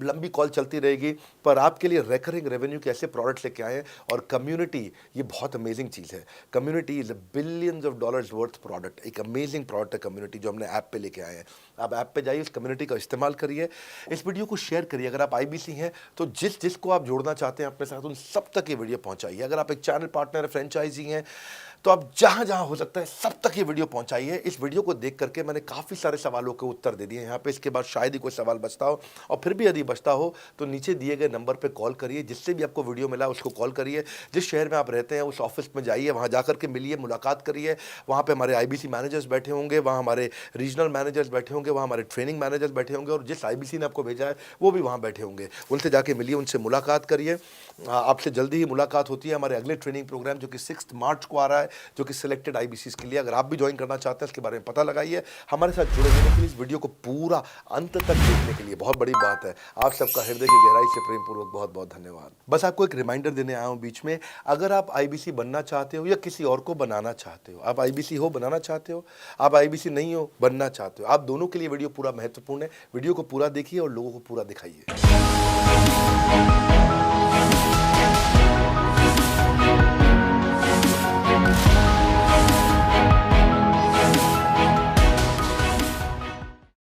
लंबी कॉल चलती रहेगी, पर आपके लिए रेकरिंग रेवेन्यू के ऐसे प्रोडक्ट्स लेके आए हैं। और कम्युनिटी, ये बहुत अमेजिंग चीज़ है। Community is billions of dollars worth product. एक अमेजिंग प्रोडक्ट है कम्युनिटी, जो हमने ऐप पे लेके आए हैं। आप ऐप पे जाइए, इस कम्युनिटी का इस्तेमाल करिए, इस वीडियो को शेयर करिए। अगर आप आईबीसी हैं तो जिसको आप जोड़ना चाहते हैं अपने साथ, उन सब तक ये वीडियो पहुंचाइए। अगर आप एक चैनल पार्टनर, फ्रेंचाइजी हैं, तो आप जहां जहां हो सकता है सब तक ये वीडियो पहुंचाइए। इस वीडियो को देख करके मैंने काफ़ी सारे सवालों के उत्तर दे दिए यहाँ पे। इसके बाद शायद ही कोई सवाल बचता हो, और फिर भी यदि बचता हो तो नीचे दिए गए नंबर पे कॉल करिए। जिससे भी आपको वीडियो मिला उसको कॉल करिए। जिस शहर में आप रहते हैं उस ऑफिस में जाइए, वहाँ जाकर के मिलिए, मुलाकात करिए। वहाँ पे हमारे आईबीसी मैनेजर्स बैठे होंगे, वहाँ हमारे रीजनल मैनेजर्स बैठे होंगे, वहाँ हमारे ट्रेनिंग मैनेजर्स बैठे होंगे, और जिस आईबीसी ने आपको भेजा है वो भी वहाँ बैठे होंगे। उनसे जाके मिलिए, उनसे मुलाकात करिए। आपसे जल्दी ही मुलाकात होती है। हमारे अगले ट्रेनिंग प्रोग्राम जो कि 6 मार्च को आ रहा है, जो कि सिलेक्टेड आईबीसीज के लिए, अगर आप भी ज्वाइन करना चाहते हैं इसके बारे में पता लगाइए। हमारे साथ जुड़े रहने के लिए, इस वीडियो को पूरा अंत तक देखने के लिए बहुत बड़ी बात है। आप सबका हृदय की गहराई से प्रेम पूर्वक बहुत बहुत धन्यवाद। बस आपको एक रिमाइंडर देने आया हूं बीच में, अगर आप आईबीसी बनना चाहते हो या किसी और को बनाना चाहते हो, आप आईबीसी हो बनाना चाहते हो, आप आईबीसी नहीं हो बनना चाहते हो, आप दोनों के लिए वीडियो पूरा महत्वपूर्ण है। वीडियो को पूरा देखिए और लोगों को पूरा दिखाइए।